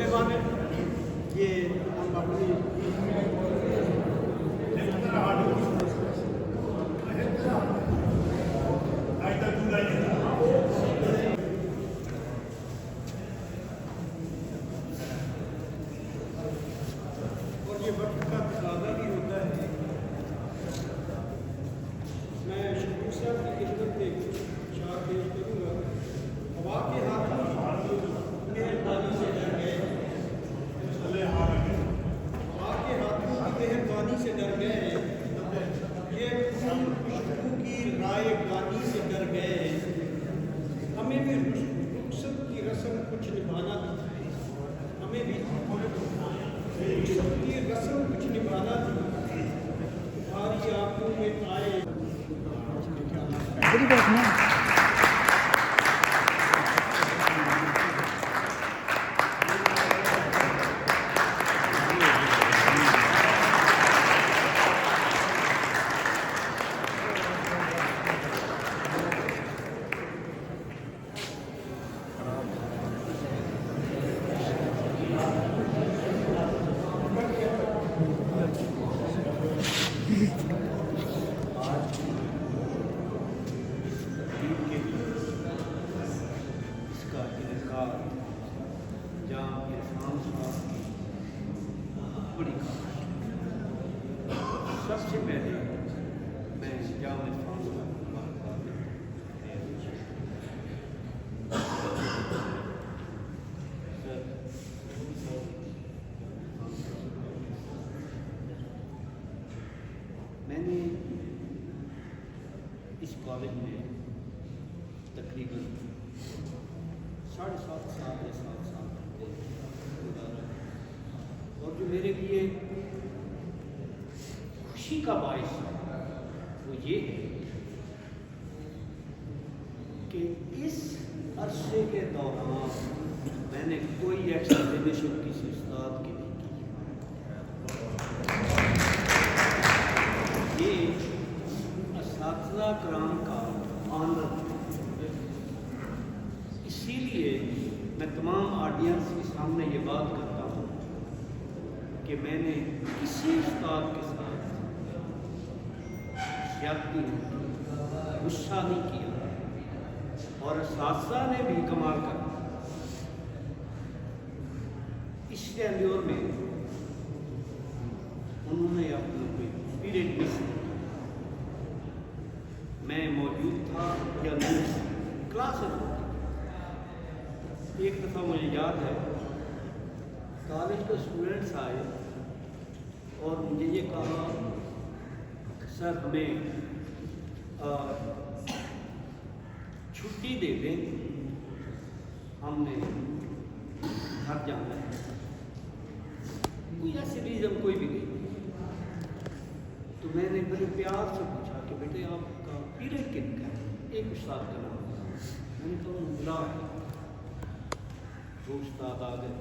ज़माने इसका इनकार जाम इरफान साहब की बड़ी खास। सबसे पहले मैं जाम इरफान साहब को मुबारकबाद मैंने इस कॉलेज में तकरीबन 7.5 साल या 7 साल गुजारा, और जो मेरे लिए खुशी का बायस वो ये है कि इस अरसे के दौरान मैंने कोई एक्सप्लेनेशन किसी उस्ताद की नहीं की। ये असातिज़ा कराम का ऑनर, इसीलिए मैं तमाम ऑडियंस के सामने ये बात करता हूँ कि मैंने किसी उस्ताद के साथ ज्यादती नहीं की, गुस्सा नहीं किया, और असातिज़ा ने भी कमाल कर इस टेन्योर में उन्होंने अपना कोई पीरियड मिस नहीं किया। मैं मौजूद था या नहीं, क्लासेस होती। एक दफ़ा मुझे याद है कॉलेज के स्टूडेंट्स आए और मुझे ये कहा सर हमें छुट्टी दे दें, हमने घर जाना है। कोई ऐसी रीज़न कोई भी नहीं। तो मैंने बड़े प्यार से पूछा कि बेटे आपका पीरियड किन का है? एक उस्ताद का नाम। मैंने तो बुला वो उस्ताद आ गए।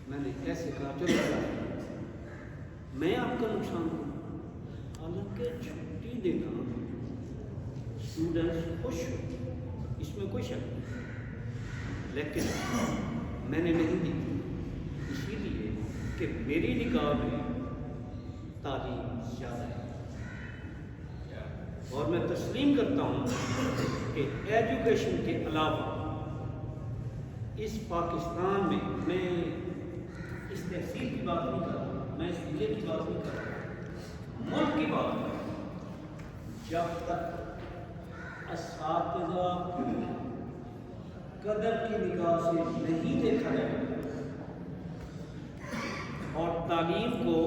मैंने कैसे कहा चलो मैं आपका नुकसान करूँ, हालांकि छुट्टी देना स्टूडेंट्स खुश हो, इसमें कोई शक नहीं, लेकिन मैंने नहीं दी, इसीलिए कि मेरी निगाह में तालीम ज़्यादा है। और मैं तस्लीम करता हूँ कि एजुकेशन के अलावा इस पाकिस्तान में, मैं इस तहसील की बात नहीं कर रहा, मैं इस जिले की बात नहीं कर रहा, मुल्क की बात कर रहा हूँ। जब तक असातिज़ा कदर की निगाह से नहीं देखा जाएगा और तालीम को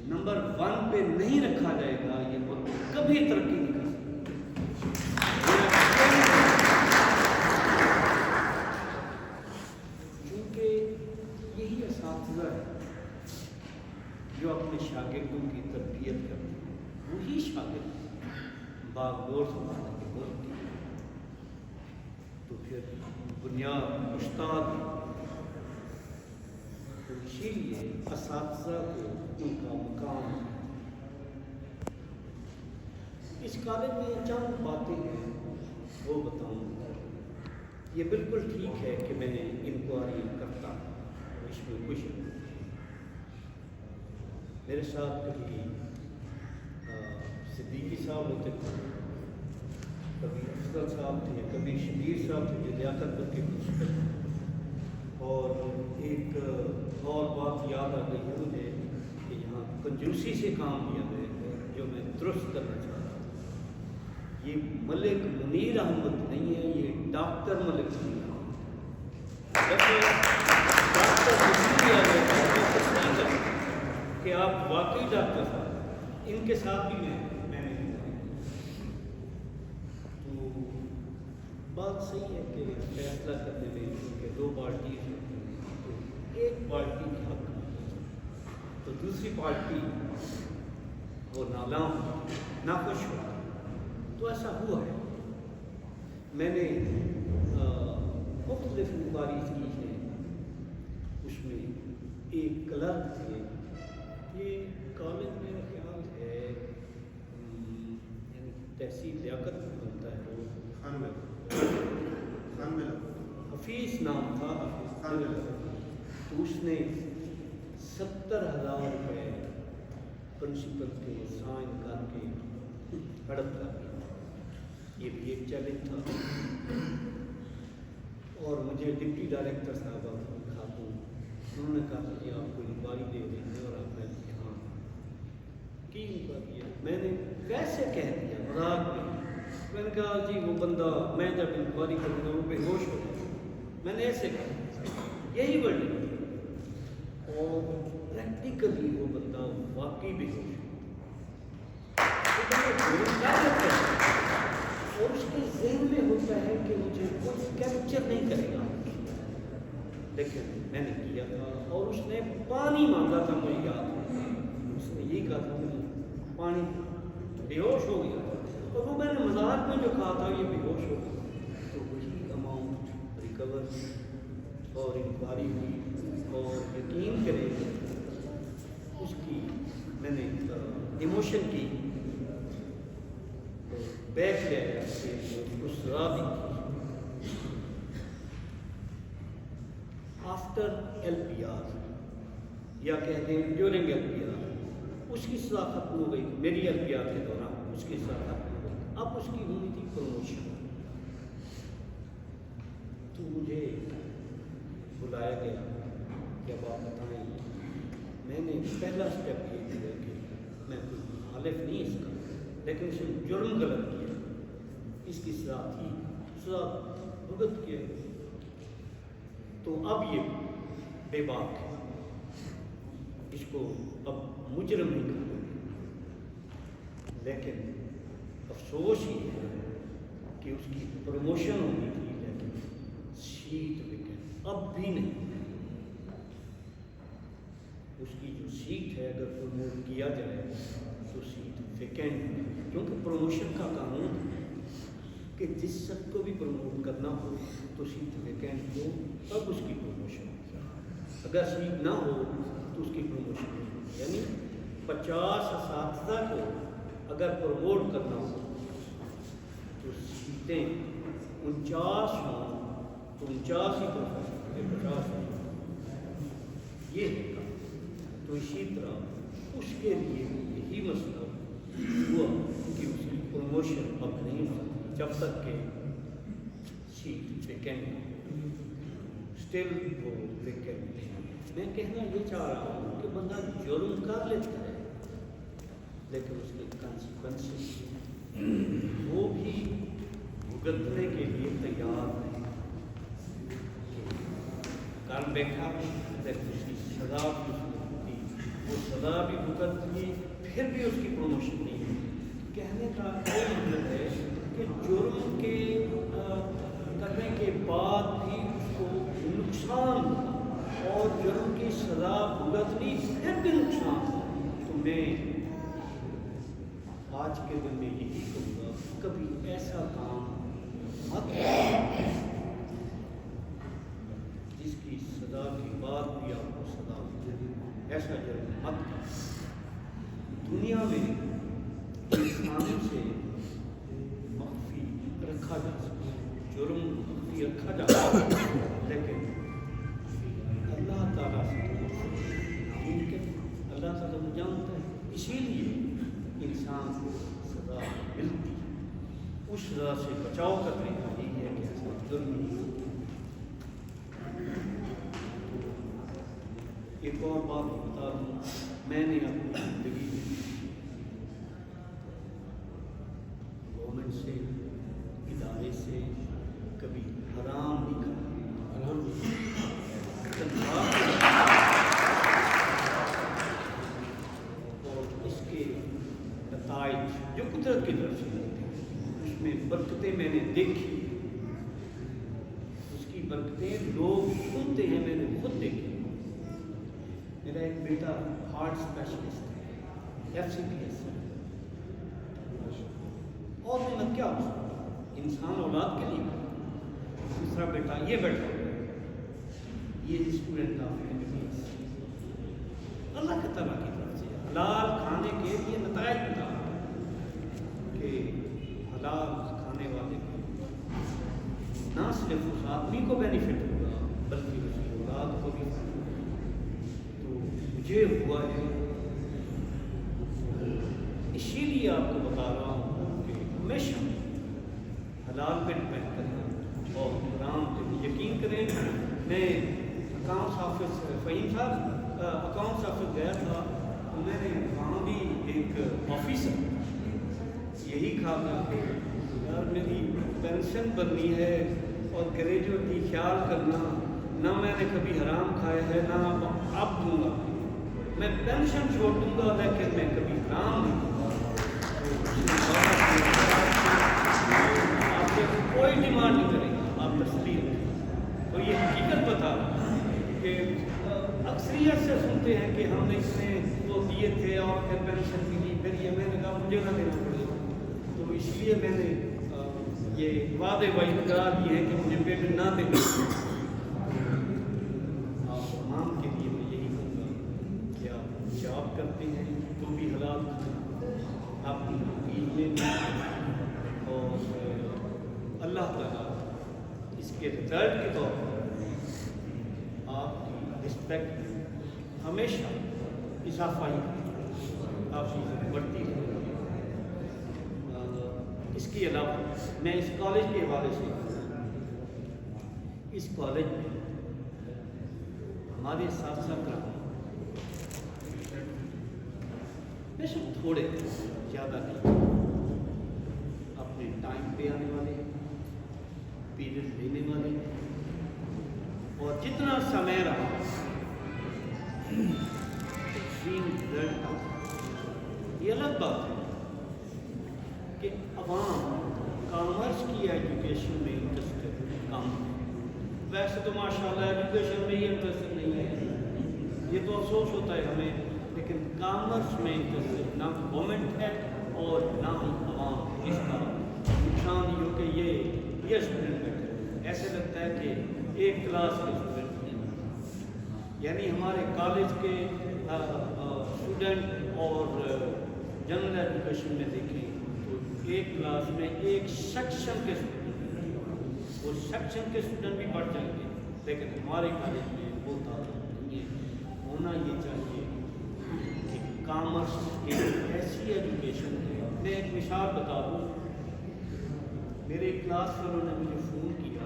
नंबर 1 पे नहीं रखा जाएगा, ये मुल्क कभी तरक्की नहीं कर सकता। चूँकि यही असातिज़ा है जो अपने शागिर्दों की तरबियत करते हैं, वही शागिर्द बागडोर संभालने के मुल्क की, तो फिर बुनियाद उस्ताद। तो इसीलिए असातिज़ा को उनका मकाम। इस कॉलेज में चंद बातें हैं वो बताऊँगा। ये बिल्कुल ठीक है कि मैं इंक्वायरी करता हूँ, इसमें कुछ नहीं। मेरे साथ कभी सिद्दीकी साहब होते थे, कभी अफजल साहब थे, कभी शबीर साहब थे जो लियाकत के प्रिंसिपल। और एक और बात याद आ गई है मुझे कि यहाँ कंजूसी से काम लिया गया है जो मैं दुरुस्त करना चाहता हूँ। ये मलिक मुनीर अहमद नहीं है, ये डॉक्टर मलिक मुनीर अहमद। डॉक्टर मुनीर अहमद कि आप वाकई डॉक्टर साहब, इनके साथ भी मैंने तो बात सही है कि फैसला करने में क्योंकि 2 पार्टी हैं, तो एक पार्टी के हक में तो दूसरी पार्टी वो नालाम नाखुश हो। तो ऐसा हुआ है। मैंने मुख्तलिफ मुबारिज़ की हैं, उसमें एक क्लर्क थे, ये कॉलेज मेरा ख्याल है यानी तहसील लियाकत में बनता है वो, हफीज़ नाम था, तो उसने 70,000 रुपये प्रिंसिपल के साइन करके हड़प कर दिया। ये भी एक चैलेंज था। और मुझे डिप्टी डायरेक्टर साहब खातून, उन्होंने कहा कि आपको इंक्वायरी दे देंगे और आपने हाँ की इंक्वायरी। मैंने कैसे कह दिया मजाक में, मैंने कहा जी वो बंदा, मैं जब इंक्वायरी करूँगा वो बेहोश हो जाएगा, मैंने ऐसे कहा, यही वर्डिंग। और प्रैक्टिकली वो बंदा वाकई बेहोश और उसके ज़हन में होता है कि मुझे कोई कैप्चर नहीं करेगा, लेकिन मैंने किया था। और उसने पानी मांगा था, मुझे याद है, उसने यही कहा था कि पानी, बेहोश हो गया था। और वो मैंने मजाक में जो कहा था ये बेहोश हो गया, तो वही अमाउंट रिकवर और इंक्वायरी हुई। और यकीन करें उसकी मैंने इमोशन की बैक ले आया उस राबी आफ्टर LPR या कहते हैं ड्यूरिंग LPR उसकी सजा खत्म हो गई। मेरी LPR के दौरान उसकी सजा खत्म हो गई। अब उसकी हुई थी प्रमोशन। तो मुझे बुलाया गया, जब आप बताएं, मैंने पहला स्टेप ये किया कि मैं कोई मुखालिफ नहीं इसका, लेकिन इसने जुर्म गलत किया, इसकी सजा थी, सजा भुगत किया। तो अब ये बेबाक है, इसको अब मुजरम नहीं करते। लेकिन अफसोस ये है कि उसकी प्रमोशन होनी थी, लेकिन सीट विकेट अब भी नहीं। उसकी जो सीट है अगर प्रमोट किया जाए तो सीट वैकेंट, क्योंकि प्रमोशन का कानून कि जिस शख्स को भी प्रमोट करना हो तो सीट वैकेंट हो तब उसकी प्रमोशन हो। अगर सीट ना हो तो उसकी प्रमोशन नहीं हो। यानी 50 असातिज़ा को अगर प्रमोट करना हो तो सीटें 49 हों तो 49 ही प्रोफेसर 50 हों, ये है। तो इसी तरह उसके लिए यही मसला हुआ कि उसकी प्रमोशन अब नहीं हो जब तक के सीट वैकेंट स्टिल वो वैकेंट है। मैं कहना ये चाह रहा हूँ कि बंदा जुर्म कर लेता है, लेकिन उसके कॉन्सिक्वेंसेस वो भी भुगतने के लिए तैयार नहीं। कर बैठा लेकिन उसकी सजा भी होती, वो सजा भी भुगत ली, फिर भी उसकी प्रमोशन नहीं हुई। कहने का ये मतलब है कि जुर्म के करने के बाद भी उसको नुकसान और जुर्म की सजा भुगत ली फिर भी नुकसान। तो मैं आज के दिन में यही कहूँगा, कभी ऐसा काम मत जिसकी सजा के बाद भी आपको सजा मिले, ऐसा जुर्म मत कर। दुनिया में इंसानों से माफ़ी रखा जा सकता है, जुर्म माफ़ी रखा जा सकता है, लेकिन अल्लाह ताला से अल्लाह ताला को जानता है, इसीलिए इंसान को सजा मिलती है। उस सजा से बचाव करने का यही है कि ऐसा जुर्म नहीं हो। एक और बात बता दूँ, मैंने अपनी ज़िंदगी में गवर्नमेंट से, इदारे से कभी हराम नहीं खाया, हराम और इसके नताइज जो कुदरत की तरफ से मिलते हैं, उसमें बरकतें मैंने देखी। उसकी बरकतें लोग सुनते हैं, मैंने खुद देखी। मेरा एक बेटा हार्ट स्पेशलिस्ट है, FCPS और मैं क्या हो सकता है? इंसान औलाद के लिए, दूसरा बेटा ये बैठा हुआ है, ये स्टूडेंट ऑफ एमबीबीएस, अल्लाह के तआला की तरफ से हलाल खाने के लिए नताइज बता रहा है कि हलाल खाने वाले को ना सिर्फ उस आदमी को बेनिफिट होगा बल्कि उसकी औलाद को भी। तो मुझे हुआ है, इसीलिए आपको बता रहा हूँ कि हमेशा हलाल पे डिपेंड करें और हराम पे यकीन करें। मैं अकाउंट्स ऑफिस फ़हीम साहब अकाउंट्स ऑफिस गया था, तो मैंने वहाँ भी एक ऑफिसर यही कहा कि यार मेरी पेंशन बननी है और ग्रेजुएटी ख्याल करना, ना मैंने कभी हराम खाया है ना अब दूंगा, मैं पेंशन छोड़ दूंगा लेकिन मैं कभी हराम नहीं दूंगा। आपसे कोई डिमांड नहीं करेगा, आप तस्लीम रखें। तो ये हकीकत बता रहा कि अक्सरियत से सुनते हैं कि हमने इसमें वो दिए थे और फिर पेंशन मिली, फिर ये मैंने कहा मुझे ना देना पड़ेगा। तो इसलिए मैंने ये वादे करार दिए हैं कि मुझे पेमेंट ना देना। आप तमाम के लिए मैं यही कहूँगा कि आप जॉब करते हैं तो भी हलाल आपकी कीजिए और अल्लाह ताला इसके रिजल्ट के तौर पर आपकी रिस्पेक्ट हमेशा इजाफा ही आपकी बढ़ती है। इसके अलावा मैं इस कॉलेज के हवाले से, इस कॉलेज में हमारे साथ साथ वैसे थोड़े ज़्यादा नहीं, अपने टाइम पे आने वाले, पीरियड लेने वाले, और जितना समय रहा रिजल्ट था। ये अलग बात है कि अवाम कॉमर्स की एजुकेशन में इंटरेस्टेड कम है। वैसे तो माशाल्लाह एजुकेशन में ही इंटरेस्टेड नहीं है, ये तो अफसोस होता है हमें, लेकिन कॉमर्स में इंटरेस्टेड ना गवर्नमेंट है और ना ही अवाम। इसका नुकसान ये हो कि ये स्टूडेंट बैठे ऐसे लगता है कि एक क्लास के स्टूडेंट हैं, यानी हमारे कॉलेज के स्टूडेंट और जनरल एजुकेशन में देखें तो एक क्लास में एक सेक्शन के स्टूडेंट, वो सेक्शन के स्टूडेंट भी बढ़ जाएंगे, लेकिन हमारे कॉलेज में वो नहीं है। होना ये चाहिए कि कॉमर्स एक ऐसी एजुकेशन है। मैं एक मिसाल बता दूँ, मेरे क्लास फेलो ने मुझे फ़ोन किया,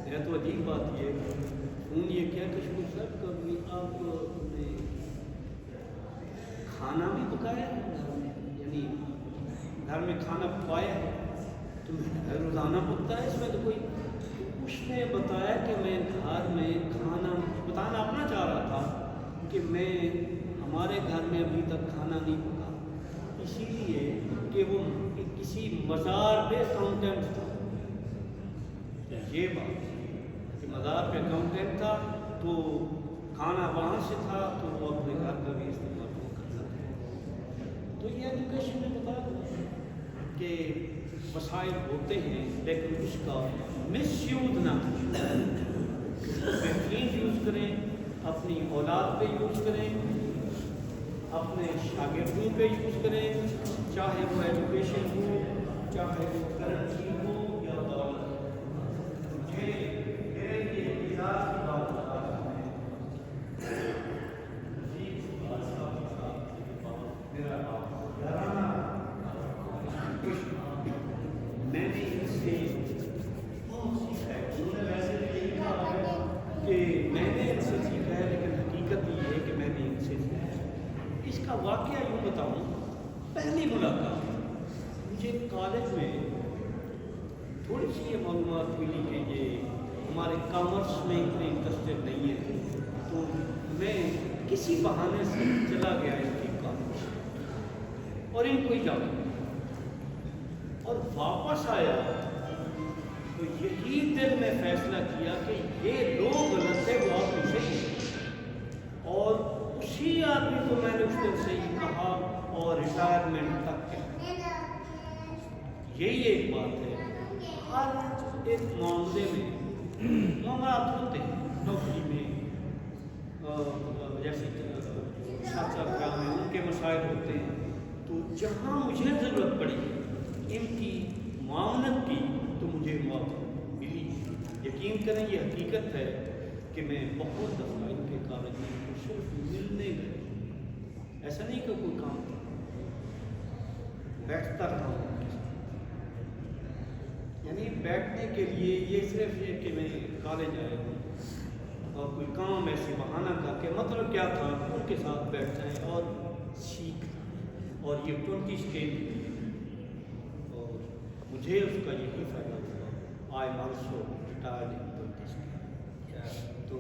है तो अजीब बात ये, फ़ोन ये क्या कश्मीर सर कभी आपने खाना भी पकाया है घर में, यानी घर में खाना पकाया है, तो रोज़ाना पकता है इसमें तो कोई। उसने बताया कि मैं घर में खाना बताना अपना चाह रहा था कि मैं हमारे घर में अभी तक खाना नहीं पका, इसीलिए कि वो किसी मज़ार पे अकाउंटेंट था। ये बात कि मज़ार पे अकाउंटेंट था तो खाना वहाँ से था, तो वो अपने घर का भी इस्तेमाल करता था। तो ये एजुकेशन में बता दो कि वसाइल होते हैं, लेकिन उसका मिसयूज़ ना करें, बेहतरीन यूज़ करें, अपनी औलाद पे यूज़ करें, अपने शागिर्दों पे यूज़ करें, चाहे वो एजुकेशन हो, चाहे वो करेंसी हो या दौलत। मुझे मेरे लिए इजाज़ की बात बता रहा है, मेरा घराना मैंने इनसे बहुत सीखा है। उन्होंने वैसे भी यही कहा है कि मैंने इनसे सीखा है, लेकिन हकीकत ये है कि मैंने इनसे सीखा है। इसका वाक़या यूँ बताऊँ, पहली मुलाकात मुझे कॉलेज में थोड़ी सी ये मालूमात मिली कि ये हमारे कॉमर्स में इतने इंटरेस्टेड नहीं है, तो मैं किसी बहाने से चला गया इनके कॉलेज और इनको ही जाना, और वापस आया तो यही दिल में फैसला किया कि ये लोग गलत है, वो आदमी सही है। और उसी आदमी को मैंने उस दिन सही कहा اور ریٹائرمنٹ تک ہے. یہی ایک بات ہے. ہر ایک معاملے میں معاملات ہوتے ہیں. نوکری میں جیسے ساتھ کام میں ان کے مسائل ہوتے ہیں. تو جہاں مجھے ضرورت پڑی ان کی معاونت کی تو مجھے معاونت ملی. یقین کریں یہ حقیقت ہے کہ میں بہت دفعہ ان کے کالج میں صرف ملنے گئے. ایسا نہیں کہ کوئی کام بیٹھتا رہا ہوں. یعنی بیٹھنے کے لیے یہ صرف یہ کہ میں کالج آیا ہوں اور کوئی کام ایسے بہانہ کر کے مطلب کیا تھا ان کے ساتھ بیٹھ جائیں اور سیکھ. اور یہ 20 اسٹیٹ اور مجھے اس کا یہی فائدہ ہوا. I also retired in 20 state. تو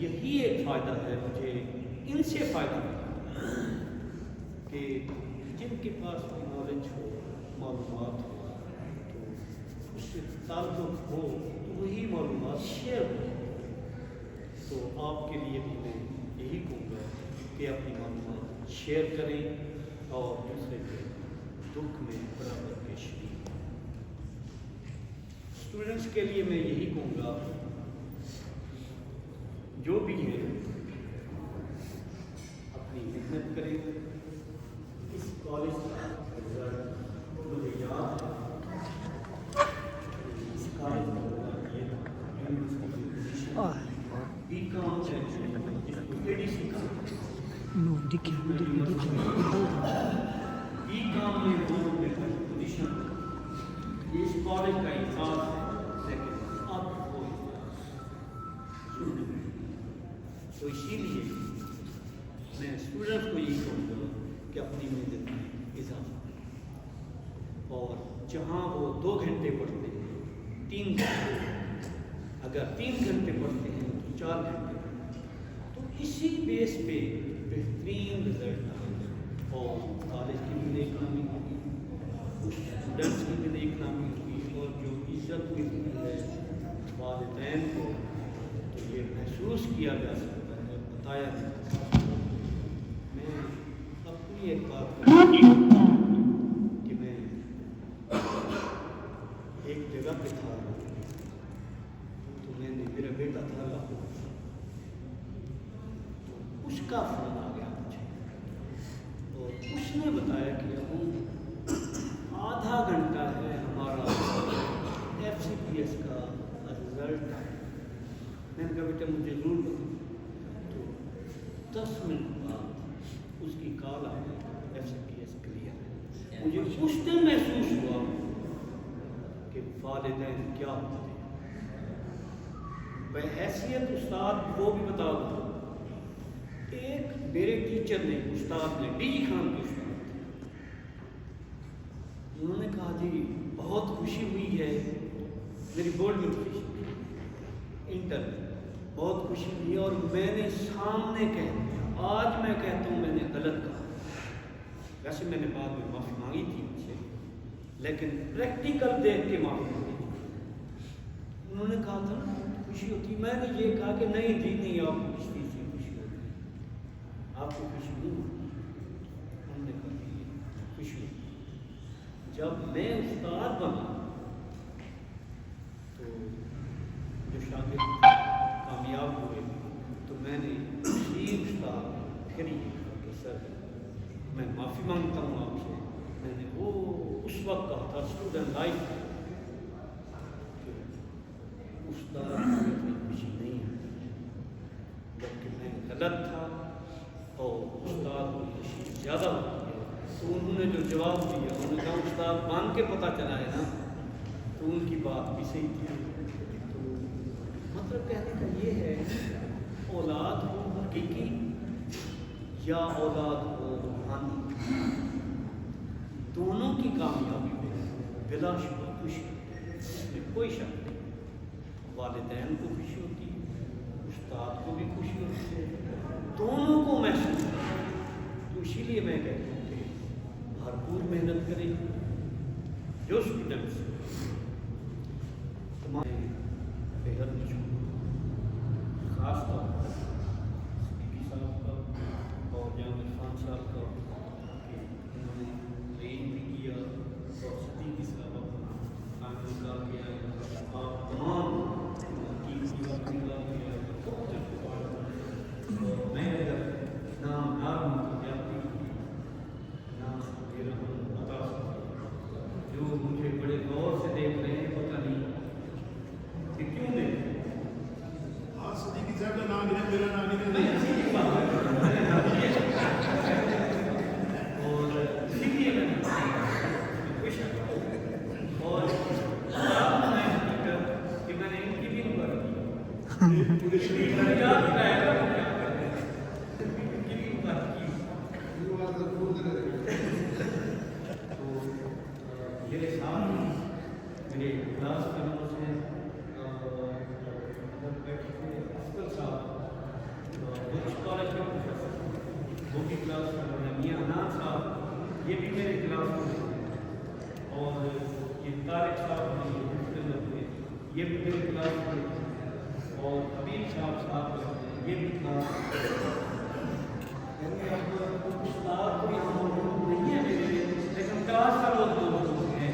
یہی ایک فائدہ ہے مجھے ان سے فائدہ ملا کہ جن کے پاس نالج ہو معلومات ہو تو اس سے تعلق ہو تو وہی معلومات شیئر ہو. تو آپ کے لیے بھی میں یہی کہوں گا کہ اپنی معلومات شیئر کریں اور دوسرے کے دکھ میں برابر پیش کریں. اسٹوڈنٹس کے لیے میں یہی کہوں گا جو بھی ہے اپنی محنت کریں. اس کالج کا رزلٹ مجھے یاد ہے. اس کالج کا رزلٹ یہ تھا be com a D C کا بی کام میں پوزیشن اس کالج کا احساس ہے لیکن اب وہ تو اسی لیے میں اسٹوڈنٹس کو یہی کہوں گا کہ اپنی محنت میں اضافہ کریں. اور جہاں وہ 2 گھنٹے پڑھتے ہیں 3 گھنٹے, اگر 3 گھنٹے پڑھتے ہیں تو 4 گھنٹے, تو اسی بیس پہ بہترین رزلٹ آئے گا. اور کالج کی بھی نیک نامی ہوگی, اسٹوڈنٹس کی بھی نیک نامی ہوگی, اور جو عزت ملتی ہے والدین کو تو یہ محسوس کیا جا سکتا ہے, بتایا جا سکتا ہے. میں اپنی ایک بات کہ میں ایک جگہ پہ تھا تو میں نے میرا بیٹا تھا لاہور, اس کا فون آ گیا مجھے اور اس نے بتایا کہ ابو آدھا گھنٹہ ہے ہمارا FCPS کا رزلٹ. میں نے کہا بیٹا مجھے ضرور بتا. تو 10 منٹ بعد اس کی کال آ گئی FCPS کلیئر. مجھے اس دن محسوس ہوا کہ والدین کیا ہوتے ہیں. بحیثیت استاد وہ بھی بتا دو, ایک میرے ٹیچر نے استاد نے ڈی جی خان کے استاد تھے, انہوں نے کہا جی بہت خوشی ہوئی ہے, میری بورڈ میں خوشی انٹر میں بہت خوشی ہوئی, اور میں نے سامنے کہہ دیا. آج میں کہتا ہوں میں نے غلط کہا. ویسے میں نے بعد میں معافی مانگی تھی مجھ سے, لیکن پریکٹیکل دیکھ کے معافی مانگی تھی. انہوں نے کہا تھا نا خوشی ہوتی, میں نے یہ کہا کہ نہیں جی نہیں, آپ کو کس چیز سے خوشی ہوتی ہے, آپ کو خوشی نہیں ہوتی. انہوں نے کہا کہ خوشی ہوتی. جب میں استاد بنا تو جو شاگرد کامیاب ہوئے تو میں نے اسی استاد پھر یہ کہا کہ سر میں معافی مانگتا ہوں آپ سے. میں نے وہ اس وقت کہا تھا اسٹوڈنٹ لائف کہ استاد اتنی خوشی نہیں ہے, جبکہ میں غلط تھا اور استاد کو خوشی زیادہ ہوتی ہے. تو انہوں نے جو جواب دیا, انہوں نے کہا استاد مان کے پتہ چلا ہے نا, تو ان کی بات بھی صحیح تھی. تو مطلب کہنے کا یہ ہے اولاد ہو حقیقی یا اولاد ہو روحانی, دونوں کی کامیابی میں بلا شبہ خوشی ہوتی ہے, اس میں کوئی شک نہیں. والدین کو خوشی ہوتی ہے, استاد کو بھی خوشی ہوتی ہے, دونوں کو محسوس ہوتی ہے. تو اسی لیے میں کہتا ہوں کہ بھرپور محنت کریں. جو اسٹوڈنٹس تمہارے بےحد مشہور, خاص طور پر صدیقی صاحب کا اور جامع عرفان صاحب کا کہ जो मुझे बड़े गौर से देख रहे हैं, पता नहीं कि क्यों देख रहे हैं। हाँ, सिद्दीकी साहब का नाम गिरा, मेरा नाम गिरा नहीं, अच्छी बात है। और इसीलिए मैंने कोई शक नहीं। और आप मैं कि मैंने इनकी भी उम्र की पूरे शरीर का याद दिलाया इनकी भी उम्र की। तो मेरे साथ मेरे क्लास फेलोज हैं, बैठे थे अफजल साहब, बुर्ज कॉलेज के प्रोफेसर, वो भी क्लास फेलो हैं, मियाँ अनान साहब, ये भी मेरे क्लास में हैं, और ये तारिक साहब हैं, ये भी मेरे क्लास में, और हबीब साहब ये भी क्लास कोई मौजूद नहीं है मेरे, लेकिन क्लास का लोग हैं।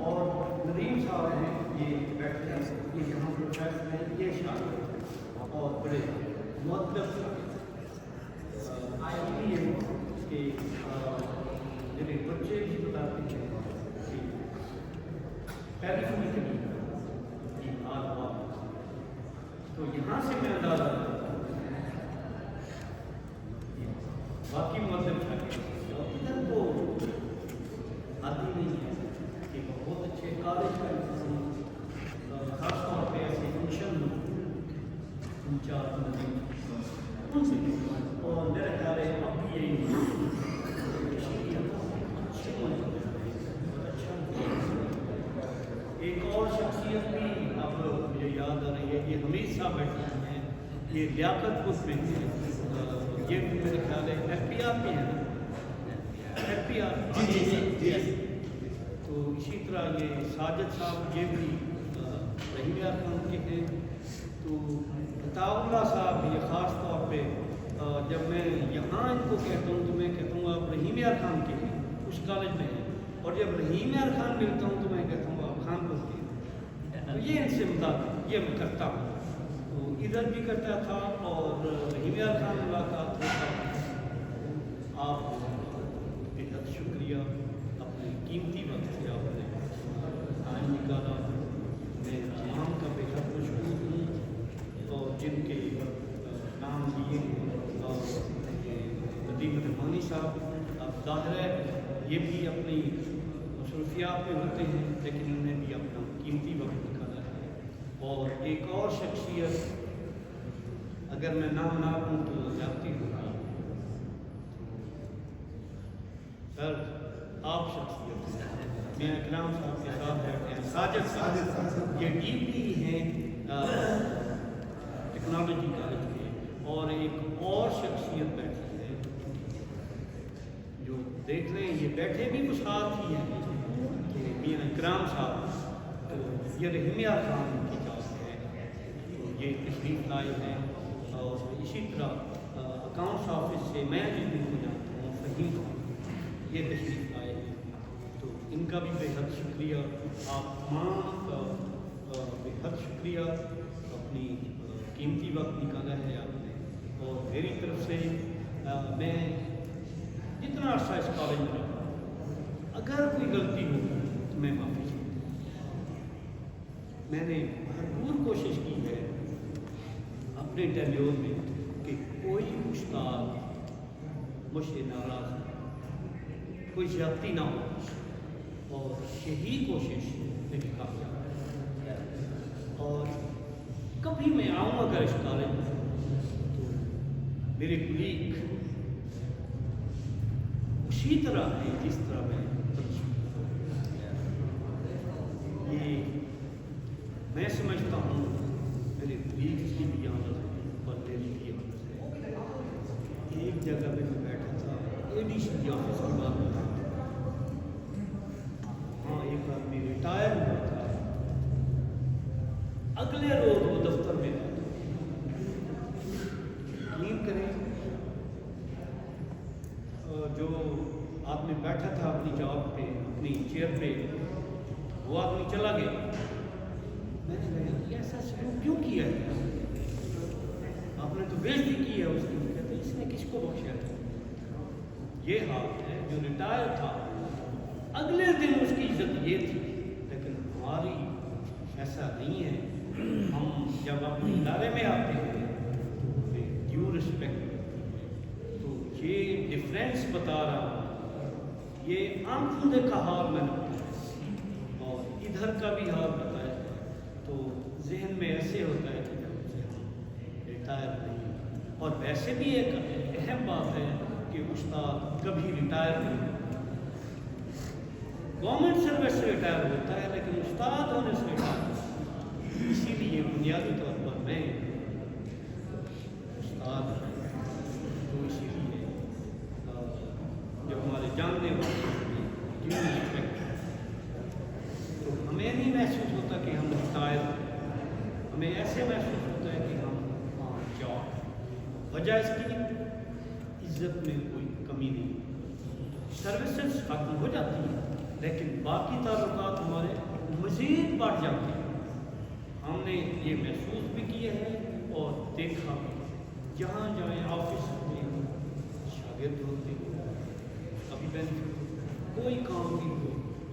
और नदीम साहब हैं, ये बैठते हैं, ये यहाँ पर बैठते हैं, ये शामिल और बड़े मतलब आई भी है कि मेरे बच्चे भी बताते हैं कि पहली सुनी कभी की हाल हुआ, तो यहाँ से मैं अंदाजा बाकी मतलब इधर तो आती नहीं है कि बहुत अच्छे कॉलेज का खासतौर पर ऐसे फंक्शन उनसे और मेरे ख्याल है अब भी यही एक और शख्सियत भी अब मुझे याद आ रही है, ये हमेशा बैठे हैं, ये लियाकतपुर में हैं, ये भी मेरे ख्याल है FPR में है, FPR तो इसी तरह ये साजिद साहब ये भी रहीम यार खान के हैं। तो अताउल्लाह साहब ये ख़ास तौर पे जब मैं यहाँ इनको कहता हूँ तो मैं कहता हूँ आप रहीम यार खान के हैं, उस कॉलेज में हैं, और जब रहीम यार खान मिलता हूँ तो मैं कहता हूँ आप खानपुर के हैं। तो ये इनसे मुताबिक ये मैं करता हूँ, तो इधर भी करता था और रहीम यार खान मुलाकात होता। आप बेहद शुक्रिया, अपने कीमती वक्त से आपने टाइम निकाला, मैं तमाम का बेहद मशहूर हूँ और जिनके नाम लिए और नदीम रहमानी साहब, अब ज़ाहिर है ये भी अपनी मसरूफियात में होते हैं, लेकिन उन्होंने भी अपना कीमती वक्त निकाला है। और एक और शख्सियत अगर मैं नाम ना लूँ तो जाती होगी, सर आप शख्सियत मैं इकराम साहब के साथ बैठे हैं, साजिद साहब ये DP हैं टेक्नोलॉजी कॉलेज के, और एक और शख्सियत बैठी है जो देख रहे हैं, ये बैठे भी कुछ साथ ही हैं कि मियाँ इकराम साहब, तो ये रहीम यार खान की जात है, तो ये तशरीफ लाए हैं। और इसी तरह अकाउंट्स ऑफिस से मैं जिनको जानता हूँ फहीम, ये तशरीफ लाए हैं, तो इनका भी बेहद शुक्रिया, आप तमाम का बेहद शुक्रिया, अपनी कीमती वक्त निकाला है आपने। और मेरी तरफ से मैं जितना अर्सा इस कॉलेज में रहा, अगर कोई गलती हो तो मैं माफ़ी चाहता हूँ। मैंने भरपूर कोशिश की है अपने टेन्योर में कि कोई उस्ताद मुझसे नाराज़ हो, कोई ज्यादती ना हो, और यही कोशिश मेरी कामयाब है। और कभी मैं आऊँ अगर इस कॉलेज में तो मेरे कुलीग उसी तरह है जिस तरह मैं ये मैं समझता हूँ मेरे कुलीग की भी आदत है और मेरी भी आदत है। एक जगह पे मैं बैठा था ADC ऑफिस की बात में, हाँ एक आदमी रिटायर हुआ था, अगले रोज वो दफ्तर में यकीन करें जो आदमी बैठा था अपनी जॉब पे अपनी चेयर पे, वो आदमी चला गया। मैंने कहा कि ऐसा सलूक क्यों किया है, आपने तो बेइज्जती की है उसकी। कहते इसने किस उसको बख्शा जाए। ये हाल है जो रिटायर था, अगले दिन उसकी इज्जत ये थी, लेकिन हमारी ऐसा नहीं है। हम जब अपने इदारे में आते हैं तो ड्यू रिस्पेक्ट, तो ये डिफरेंस बता रहा हूँ, ये आंखों देखा हाल मैंने बताया और इधर का भी हाल बताया, तो जहन में ऐसे होता है कि जब से हम रिटायर नहीं। और वैसे भी एक अहम बात है कि उस्ताद कभी रिटायर नहीं, गवर्नमेंट सर्विस से रिटायर होता है लेकिन उस्ताद होने से रिटायर। इसीलिए बुनियादी तौर पर मैं उस्ताद हूँ, तो इसीलिए जब हमारे जानने वाले ड्यू रिस्पेक्ट, तो हमें नहीं महसूस होता कि हम रिटायर, हमें ऐसे महसूस होता है कि हम जॉब। वजह इसकी इज्जत में कोई कमी नहीं, सर्विसेज खत्म हो जाती हैं लेकिन बाकी ताल्लुकात हमारे मज़ीद बढ़ जाते हैं। हमने ये महसूस भी किया है और देखा भी, जहाँ जाए ऑफिस में शागिर्द होते हो, कभी बेनिफिट कोई काम भी हो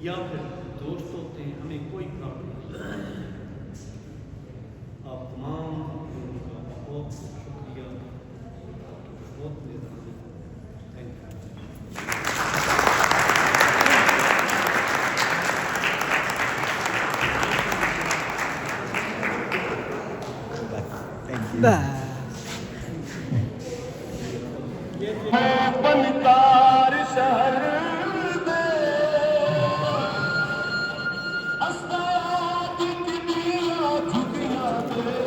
या फिर दोस्त होते हैं, हमें कोई प्रॉब्लम नहीं। आप तमाम लोगों का बहुत शुक्रिया, बहुत मेहरबानी, थैंक यू। बनकार शहर दे अस्ताद की दुनिया दुनिया दे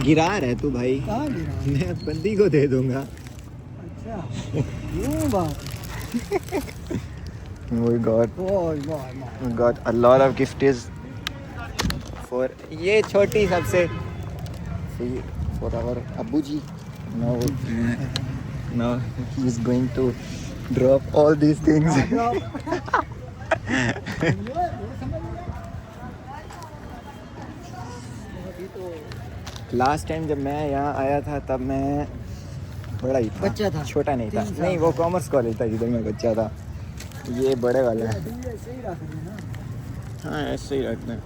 गिरा रहा है तू भाई, कहाँ गिरा? मैं बंदी को दे दूंगा। अच्छा यूं बात। We got a lot of gifts for ये छोटी सबसे for our Abu ji. Now he is going to drop all these things. Last time जब मैं यहाँ आया था तब मैं बड़ा ही था, बच्चा था, छोटा नहीं था। 3 साल नहीं वो कॉमर्स कॉलेज था जिधर मैं बच्चा था। ये बड़े वाले हैं। ऐसे ही रख देना। हाँ ऐसे ही रखना है।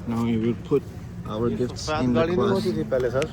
Now we will put our gifts in the गाड़ी नहीं class. होती थी पहले सर।